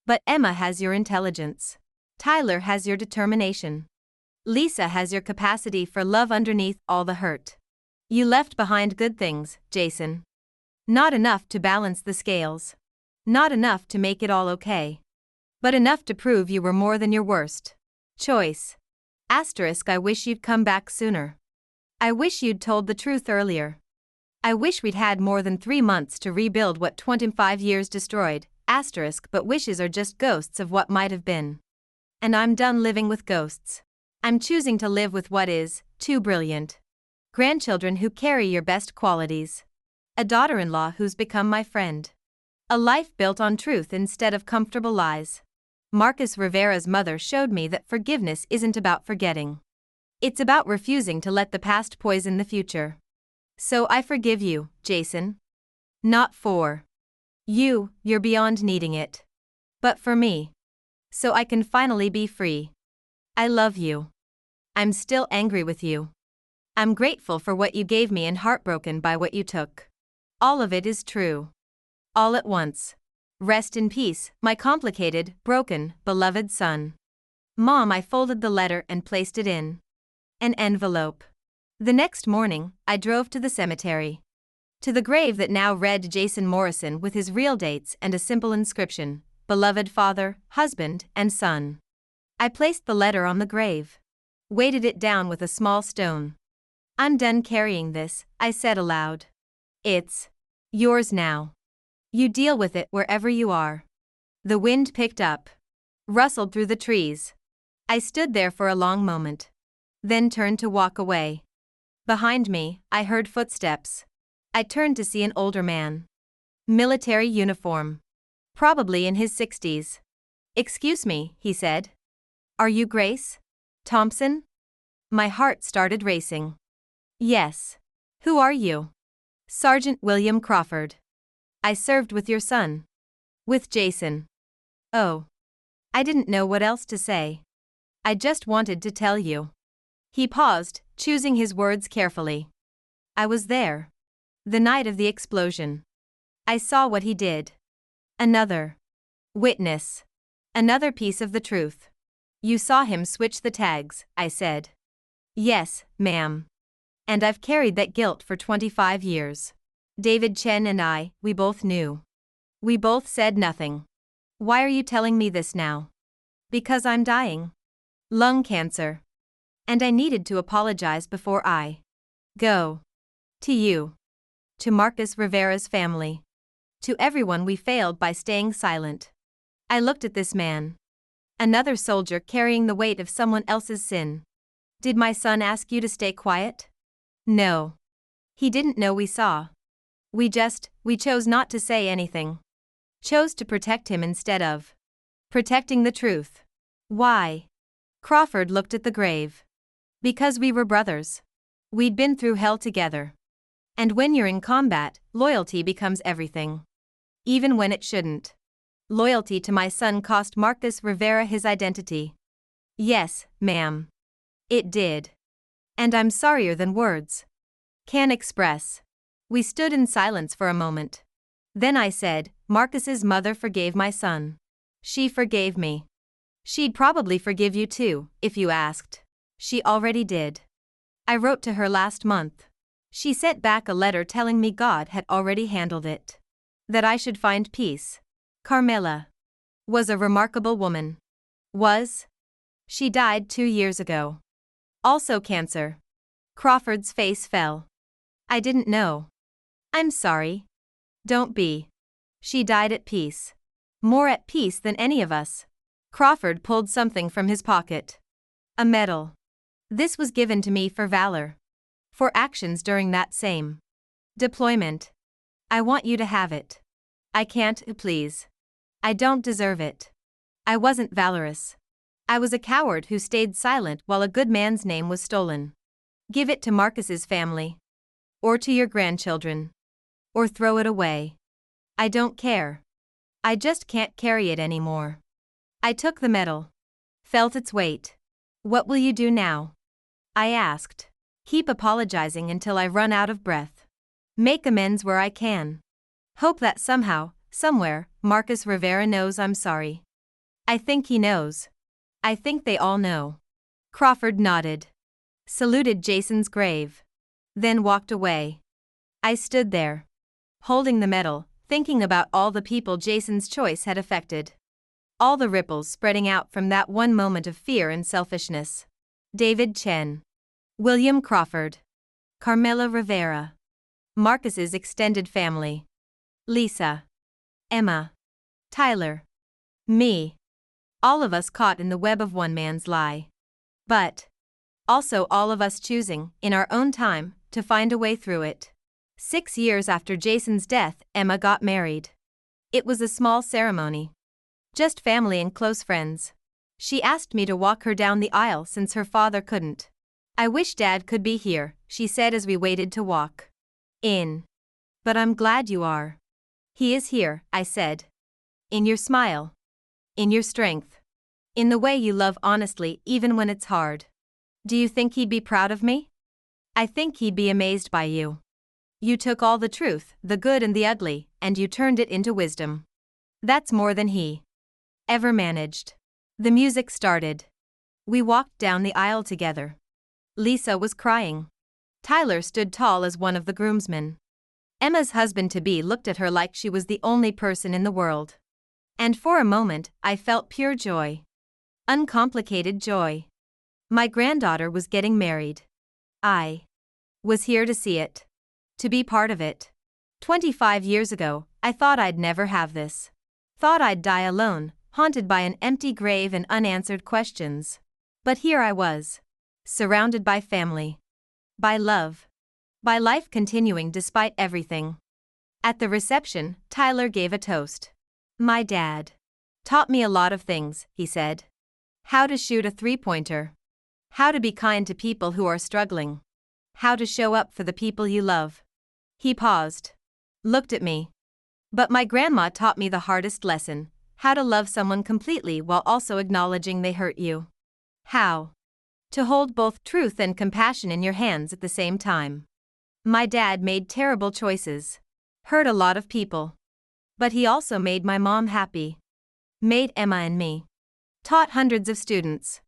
But Emma has your intelligence. Tyler has your determination. Lisa has your capacity for love underneath all the hurt. You left behind good things, Jason. Not enough to balance the scales. Not enough to make it all okay. But enough to prove you were more than your worst choice. I wish you'd come back sooner. I wish you'd told the truth earlier. I wish we'd had more than 3 months to rebuild what 25 years destroyed, but wishes are just ghosts of what might have been. And I'm done living with ghosts. I'm choosing to live with what is, too brilliant. Grandchildren who carry your best qualities. A daughter-in-law who's become my friend. A life built on truth instead of comfortable lies. Marcus Rivera's mother showed me that forgiveness isn't about forgetting. It's about refusing to let the past poison the future. So I forgive you, Jason. Not for you're beyond needing it. But for me. So I can finally be free. I love you. I'm still angry with you. I'm grateful for what you gave me and heartbroken by what you took. All of it is true. All at once. Rest in peace, my complicated, broken, beloved son. Mom, I folded the letter and placed it in an envelope. The next morning, I drove to the cemetery. To the grave that now read Jason Morrison with his real dates and a simple inscription, beloved father, husband, and son. I placed the letter on the grave. Weighted it down with a small stone. I'm done carrying this, I said aloud. It's yours now. You deal with it wherever you are. The wind picked up. Rustled through the trees. I stood there for a long moment. Then turned to walk away. Behind me, I heard footsteps. I turned to see an older man. Military uniform. Probably in his 60s. Excuse me, he said. Are you Grace Thompson? My heart started racing. Yes. Who are you? Sergeant William Crawford. I served with your son. With Jason. Oh. I didn't know what else to say. I just wanted to tell you. He paused, choosing his words carefully. I was there. The night of the explosion. I saw what he did. Another witness. Another piece of the truth. You saw him switch the tags, I said. Yes, ma'am. And I've carried that guilt for 25 years. David Chen and I, we both knew. We both said nothing. Why are you telling me this now? Because I'm dying. Lung cancer. And I needed to apologize before I go. To you. To Marcus Rivera's family. To everyone we failed by staying silent. I looked at this man. Another soldier carrying the weight of someone else's sin. Did my son ask you to stay quiet? No. He didn't know we saw. We chose not to say anything. Chose to protect him instead of protecting the truth. Why? Crawford looked at the grave. Because we were brothers. We'd been through hell together. And when you're in combat, loyalty becomes everything. Even when it shouldn't. Loyalty to my son cost Marcus Rivera his identity. Yes, ma'am. It did. And I'm sorrier than words can express. We stood in silence for a moment. Then I said, Marcus's mother forgave my son. She forgave me. She'd probably forgive you too, if you asked. She already did. I wrote to her last month. She sent back a letter telling me God had already handled it. That I should find peace. Carmela was a remarkable woman. Was? She died 2 years ago. Also cancer. Crawford's face fell. I didn't know. I'm sorry. Don't be. She died at peace. More at peace than any of us. Crawford pulled something from his pocket. A medal. This was given to me for valor. For actions during that same deployment. I want you to have it. I can't, please. I don't deserve it. I wasn't valorous. I was a coward who stayed silent while a good man's name was stolen. Give it to Marcus's family. Or to your grandchildren. Or throw it away. I don't care. I just can't carry it anymore. I took the medal. Felt its weight. What will you do now? I asked. Keep apologizing until I run out of breath. Make amends where I can. Hope that somehow, somewhere, Marcus Rivera knows I'm sorry. I think he knows. I think they all know. Crawford nodded. Saluted Jason's grave. Then walked away. I stood there. Holding the medal, thinking about all the people Jason's choice had affected. All the ripples spreading out from that one moment of fear and selfishness. David Chen. William Crawford. Carmela Rivera. Marcus's extended family. Lisa. Emma. Tyler. Me. All of us caught in the web of one man's lie. But also all of us choosing, in our own time, to find a way through it. 6 years after Jason's death, Emma got married. It was a small ceremony. Just family and close friends. She asked me to walk her down the aisle since her father couldn't. I wish Dad could be here, she said as we waited to walk in. But I'm glad you are. He is here, I said. In your smile. In your strength. In the way you love honestly even when it's hard. Do you think he'd be proud of me? I think he'd be amazed by you. You took all the truth, the good and the ugly, and you turned it into wisdom. That's more than he ever managed. The music started. We walked down the aisle together. Lisa was crying. Tyler stood tall as one of the groomsmen. Emma's husband-to-be looked at her like she was the only person in the world. And for a moment, I felt pure joy. Uncomplicated joy. My granddaughter was getting married. I was here to see it. To be part of it. 25 years ago, I thought I'd never have this. Thought I'd die alone, haunted by an empty grave and unanswered questions. But here I was. Surrounded by family. By love. By life continuing despite everything. At the reception, Tyler gave a toast. My dad taught me a lot of things, he said. How to shoot a three-pointer. How to be kind to people who are struggling. How to show up for the people you love. He paused. Looked at me. But my grandma taught me the hardest lesson, how to love someone completely while also acknowledging they hurt you. How to hold both truth and compassion in your hands at the same time. My dad made terrible choices. Hurt a lot of people. But he also made my mom happy. Made Emma and me. Taught hundreds of students.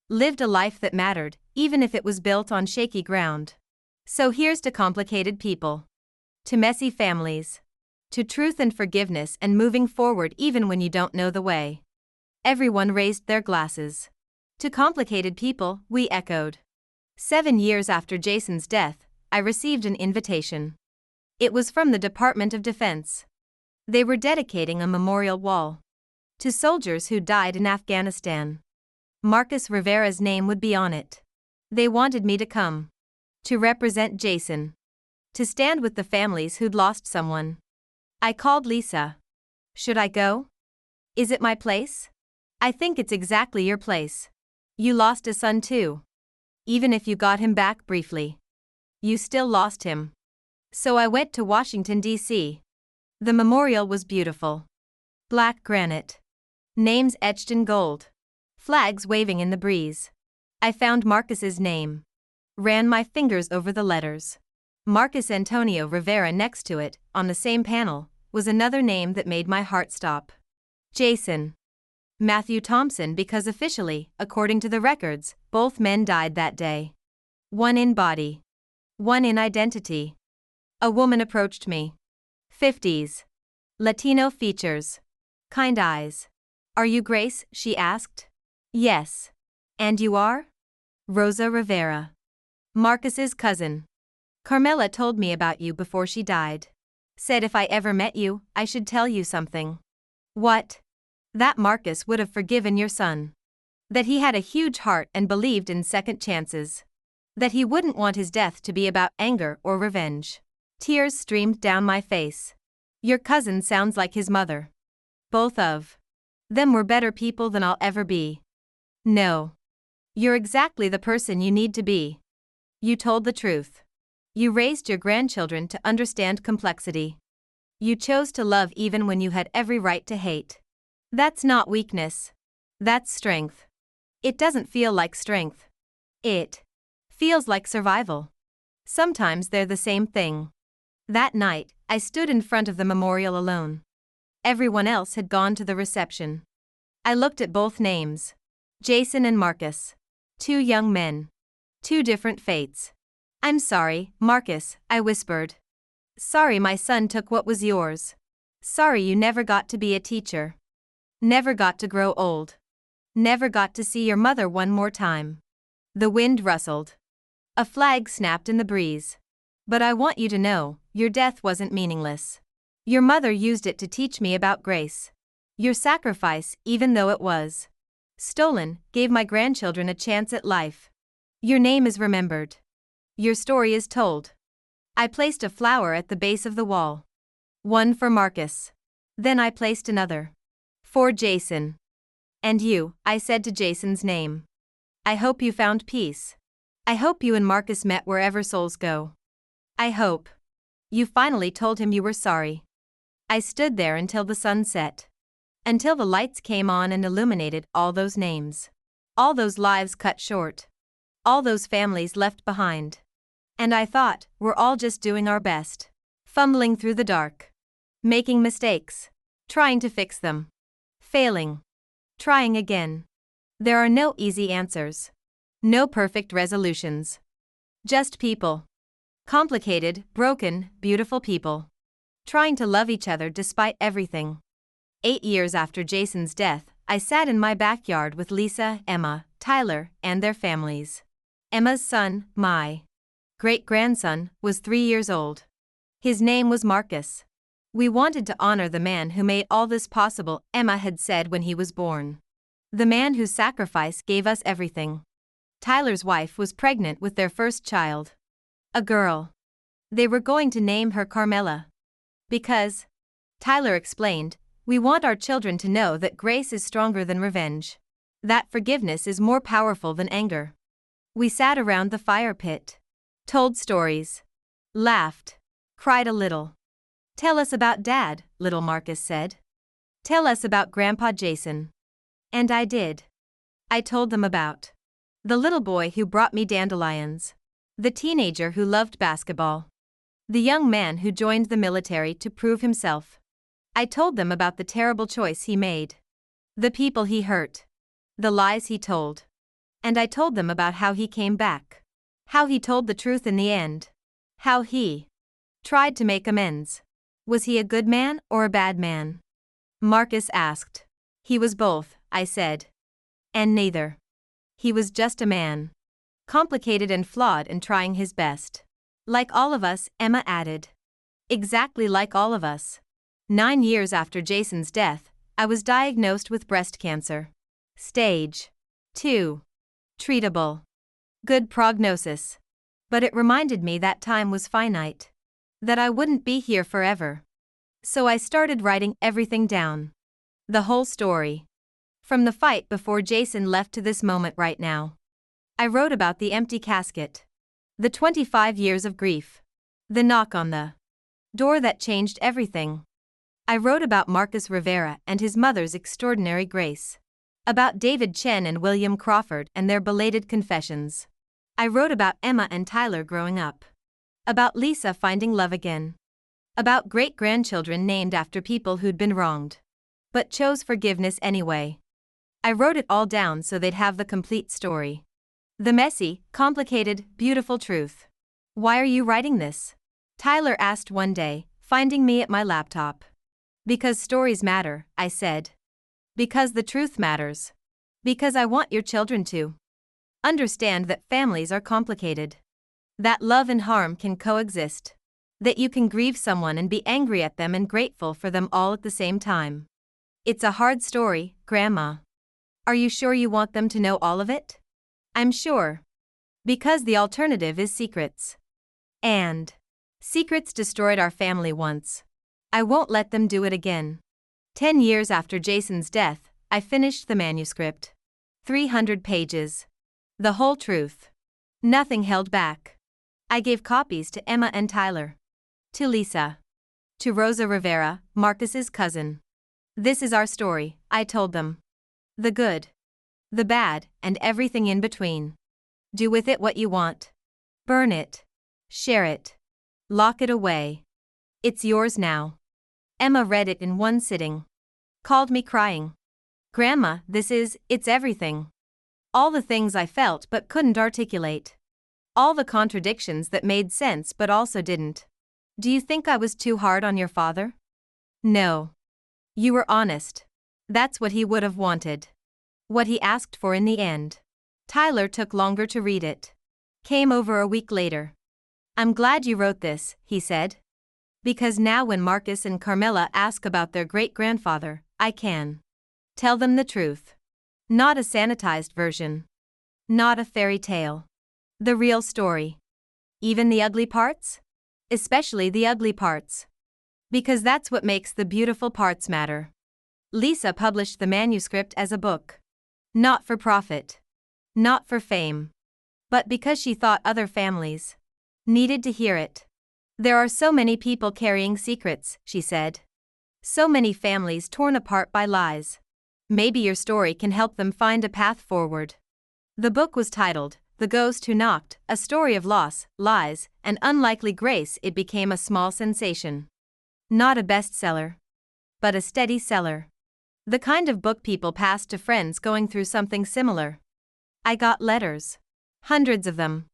Lived a life that mattered, even if it was built on shaky ground. So here's to complicated people. To messy families. To truth and forgiveness and moving forward even when you don't know the way. Everyone raised their glasses. To complicated people, we echoed. 7 years after Jason's death, I received an invitation. It was from the Department of Defense. They were dedicating a memorial wall. To soldiers who died in Afghanistan. Marcus Rivera's name would be on it. They wanted me to come. To represent Jason. To stand with the families who'd lost someone. I called Lisa. Should I go? Is it my place? I think it's exactly your place. You lost a son too. Even if you got him back briefly. You still lost him. So I went to Washington, D.C. The memorial was beautiful. Black granite. Names etched in gold. Flags waving in the breeze. I found Marcus's name. Ran my fingers over the letters. Marcus Antonio Rivera next to it, on the same panel, was another name that made my heart stop. Jason. Matthew Thompson because officially, according to the records, both men died that day. One in body. One in identity. A woman approached me. 50s. Latino features. Kind eyes. Are you Grace? She asked. Yes. And you are? Rosa Rivera. Marcus's cousin. Carmela told me about you before she died. Said if I ever met you, I should tell you something. What? That Marcus would have forgiven your son. That he had a huge heart and believed in second chances. That he wouldn't want his death to be about anger or revenge. Tears streamed down my face. Your cousin sounds like his mother. Both of them were better people than I'll ever be. No. You're exactly the person you need to be. You told the truth. You raised your grandchildren to understand complexity. You chose to love even when you had every right to hate. That's not weakness. That's strength. It doesn't feel like strength. It feels like survival. Sometimes they're the same thing. That night, I stood in front of the memorial alone. Everyone else had gone to the reception. I looked at both names. Jason and Marcus. Two young men. Two different fates. I'm sorry, Marcus, I whispered. Sorry my son took what was yours. Sorry you never got to be a teacher. Never got to grow old. Never got to see your mother one more time. The wind rustled. A flag snapped in the breeze. But I want you to know, your death wasn't meaningless. Your mother used it to teach me about grace. Your sacrifice, even though it was stolen, gave my grandchildren a chance at life. Your name is remembered. Your story is told. I placed a flower at the base of the wall. One for Marcus. Then I placed another. For Jason. And you, I said to Jason's name. I hope you found peace. I hope you and Marcus met wherever souls go. I hope you finally told him you were sorry. I stood there until the sun set. Until the lights came on and illuminated all those names. All those lives cut short. All those families left behind. And I thought, we're all just doing our best. Fumbling through the dark. Making mistakes. Trying to fix them. Failing. Trying again. There are no easy answers. No perfect resolutions. Just people. Complicated, broken, beautiful people. Trying to love each other despite everything. 8 years after Jason's death, I sat in my backyard with Lisa, Emma, Tyler, and their families. Emma's son, my great-grandson, was 3 years old. His name was Marcus. We wanted to honor the man who made all this possible, Emma had said when he was born. The man whose sacrifice gave us everything. Tyler's wife was pregnant with their first child. A girl. They were going to name her Carmela. Because, Tyler explained, we want our children to know that grace is stronger than revenge. That forgiveness is more powerful than anger. We sat around the fire pit. Told stories. Laughed. Cried a little. Tell us about Dad, little Marcus said. Tell us about Grandpa Jason. And I did. I told them about the little boy who brought me dandelions. The teenager who loved basketball. The young man who joined the military to prove himself. I told them about the terrible choice he made. The people he hurt. The lies he told. And I told them about how he came back. How he told the truth in the end. How he tried to make amends. Was he a good man or a bad man? Marcus asked. He was both, I said. And neither. He was just a man. Complicated and flawed and trying his best. Like all of us, Emma added. Exactly like all of us. 9 years after Jason's death, I was diagnosed with breast cancer. Stage 2. Treatable. Good prognosis. But it reminded me that time was finite. That I wouldn't be here forever. So I started writing everything down. The whole story. From the fight before Jason left to this moment right now. I wrote about the empty casket. The 25 years of grief. The knock on the door that changed everything. I wrote about Marcus Rivera and his mother's extraordinary grace. About David Chen and William Crawford and their belated confessions. I wrote about Emma and Tyler growing up. About Lisa finding love again. About great-grandchildren named after people who'd been wronged. But chose forgiveness anyway. I wrote it all down so they'd have the complete story. The messy, complicated, beautiful truth. Why are you writing this? Tyler asked one day, finding me at my laptop. Because stories matter, I said. Because the truth matters. Because I want your children to understand that families are complicated. That love and harm can coexist. That you can grieve someone and be angry at them and grateful for them all at the same time. It's a hard story, Grandma. Are you sure you want them to know all of it? I'm sure. Because the alternative is secrets. And secrets destroyed our family once. I won't let them do it again. 10 years after Jason's death, I finished the manuscript. 300 pages. The whole truth. Nothing held back. I gave copies to Emma and Tyler. To Lisa. To Rosa Rivera, Marcus's cousin. This is our story, I told them. The good. The bad, and everything in between. Do with it what you want. Burn it. Share it. Lock it away. It's yours now. Emma read it in one sitting. Called me crying. Grandma, it's everything. All the things I felt but couldn't articulate. All the contradictions that made sense but also didn't. Do you think I was too hard on your father? No. You were honest. That's what he would have wanted. What he asked for in the end. Tyler took longer to read it. Came over a week later. I'm glad you wrote this, he said. Because now when Marcus and Carmela ask about their great-grandfather, I can tell them the truth. Not a sanitized version. Not a fairy tale. The real story. Even the ugly parts? Especially the ugly parts. Because that's what makes the beautiful parts matter. Lisa published the manuscript as a book. Not for profit. Not for fame. But because she thought other families needed to hear it. There are so many people carrying secrets, she said. So many families torn apart by lies. Maybe your story can help them find a path forward. The book was titled, The Ghost Who Knocked, a story of loss, lies, and unlikely grace. It became a small sensation. Not a bestseller. But a steady seller. The kind of book people passed to friends going through something similar. I got letters. Hundreds of them.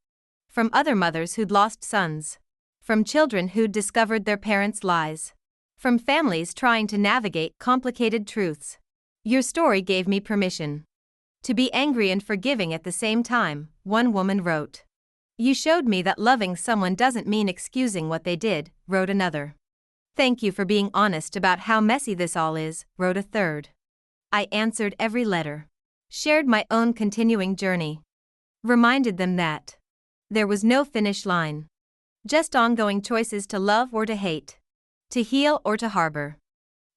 From other mothers who'd lost sons. From children who'd discovered their parents' lies. From families trying to navigate complicated truths. Your story gave me permission to be angry and forgiving at the same time, one woman wrote. You showed me that loving someone doesn't mean excusing what they did, wrote another. Thank you for being honest about how messy this all is, wrote a third. I answered every letter. Shared my own continuing journey. Reminded them that there was no finish line. Just ongoing choices to love or to hate. To heal or to harbor.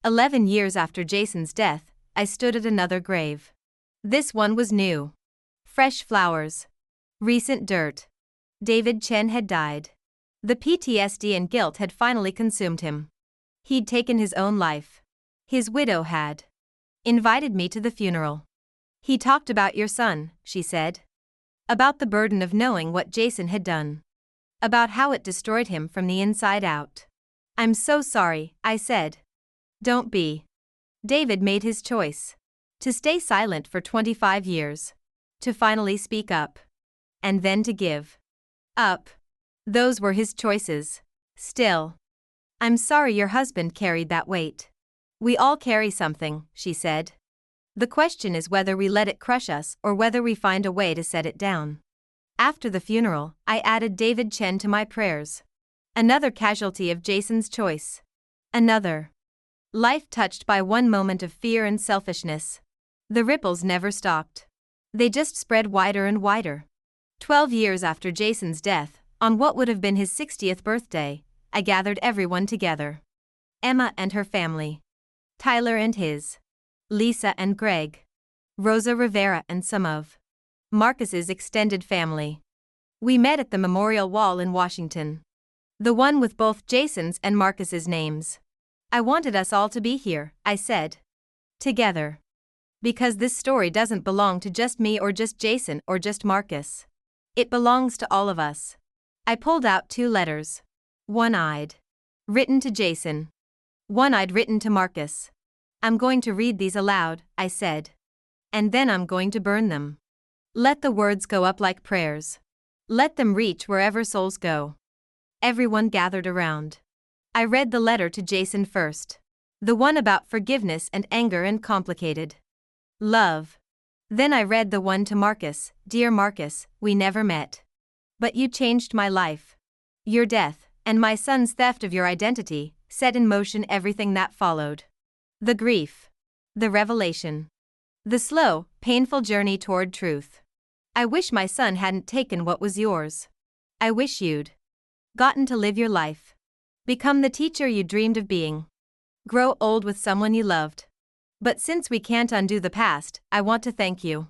11 years after Jason's death, I stood at another grave. This one was new. Fresh flowers. Recent dirt. David Chen had died. The PTSD and guilt had finally consumed him. He'd taken his own life. His widow had invited me to the funeral. He talked about your son, she said. About the burden of knowing what Jason had done. About how it destroyed him from the inside out. I'm so sorry, I said. Don't be. David made his choice. To stay silent for 25 years. To finally speak up. And then to give up. Those were his choices. Still. I'm sorry your husband carried that weight. We all carry something, she said. The question is whether we let it crush us or whether we find a way to set it down. After the funeral, I added David Chen to my prayers. Another casualty of Jason's choice. Another life touched by one moment of fear and selfishness. The ripples never stopped. They just spread wider and wider. 12 years after Jason's death, on what would have been his 60th birthday, I gathered everyone together. Emma and her family. Tyler and his. Lisa and Greg. Rosa Rivera and some of Marcus's extended family. We met at the memorial wall in Washington. The one with both Jason's and Marcus's names. I wanted us all to be here, I said. Together. Because this story doesn't belong to just me or just Jason or just Marcus. It belongs to all of us. I pulled out 2 letters. One I'd written to Jason. One I'd written to Marcus. I'm going to read these aloud, I said. And then I'm going to burn them. Let the words go up like prayers. Let them reach wherever souls go. Everyone gathered around. I read the letter to Jason first. The one about forgiveness and anger and complicated love. Then I read the one to Marcus. Dear Marcus, we never met. But you changed my life. Your death, and my son's theft of your identity, set in motion everything that followed. The grief. The revelation. The slow, painful journey toward truth. I wish my son hadn't taken what was yours. I wish you'd gotten to live your life. Become the teacher you dreamed of being. Grow old with someone you loved. But since we can't undo the past, I want to thank you.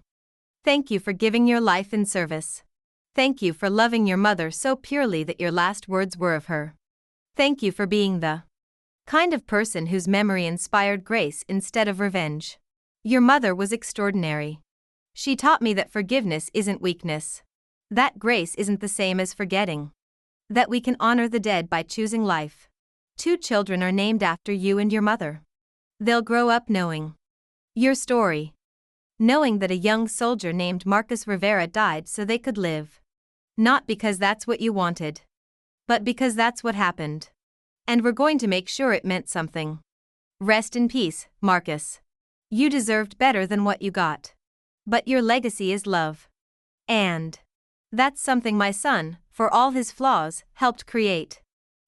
Thank you for giving your life in service. Thank you for loving your mother so purely that your last words were of her. Thank you for being the kind of person whose memory inspired grace instead of revenge. Your mother was extraordinary. She taught me that forgiveness isn't weakness. That grace isn't the same as forgetting. That we can honor the dead by choosing life. 2 children are named after you and your mother. They'll grow up knowing your story. Knowing that a young soldier named Marcus Rivera died so they could live. Not because that's what you wanted. But because that's what happened. And we're going to make sure it meant something. Rest in peace, Marcus. You deserved better than what you got. But your legacy is love. And that's something my son, for all his flaws, helped create.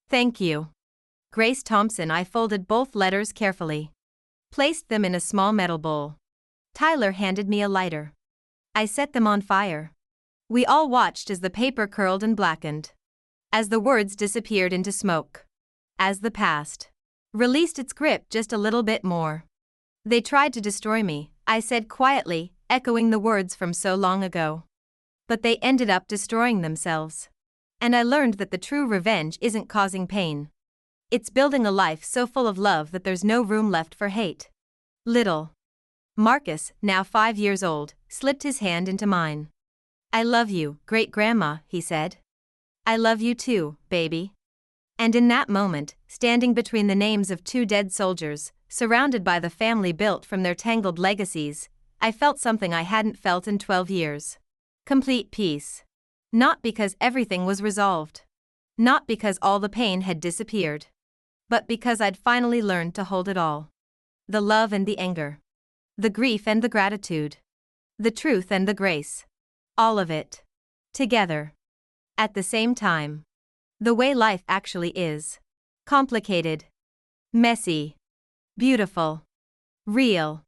Thank you. Grace Thompson. I folded both letters carefully. Placed them in a small metal bowl. Tyler handed me a lighter. I set them on fire. We all watched as the paper curled and blackened. As the words disappeared into smoke. As the past released its grip just a little bit more. They tried to destroy me, I said quietly, echoing the words from so long ago. But they ended up destroying themselves. And I learned that the true revenge isn't causing pain. It's building a life so full of love that there's no room left for hate. Little Marcus, now 5 years old, slipped his hand into mine. I love you, great-grandma, he said. I love you too, baby. And in that moment, standing between the names of 2 dead soldiers, surrounded by the family built from their tangled legacies, I felt something I hadn't felt in 12 years. Complete peace. Not because everything was resolved. Not because all the pain had disappeared. But because I'd finally learned to hold it all. The love and the anger. The grief and the gratitude. The truth and the grace. All of it. Together. At the same time. The way life actually is. Complicated. Messy. Beautiful. Real.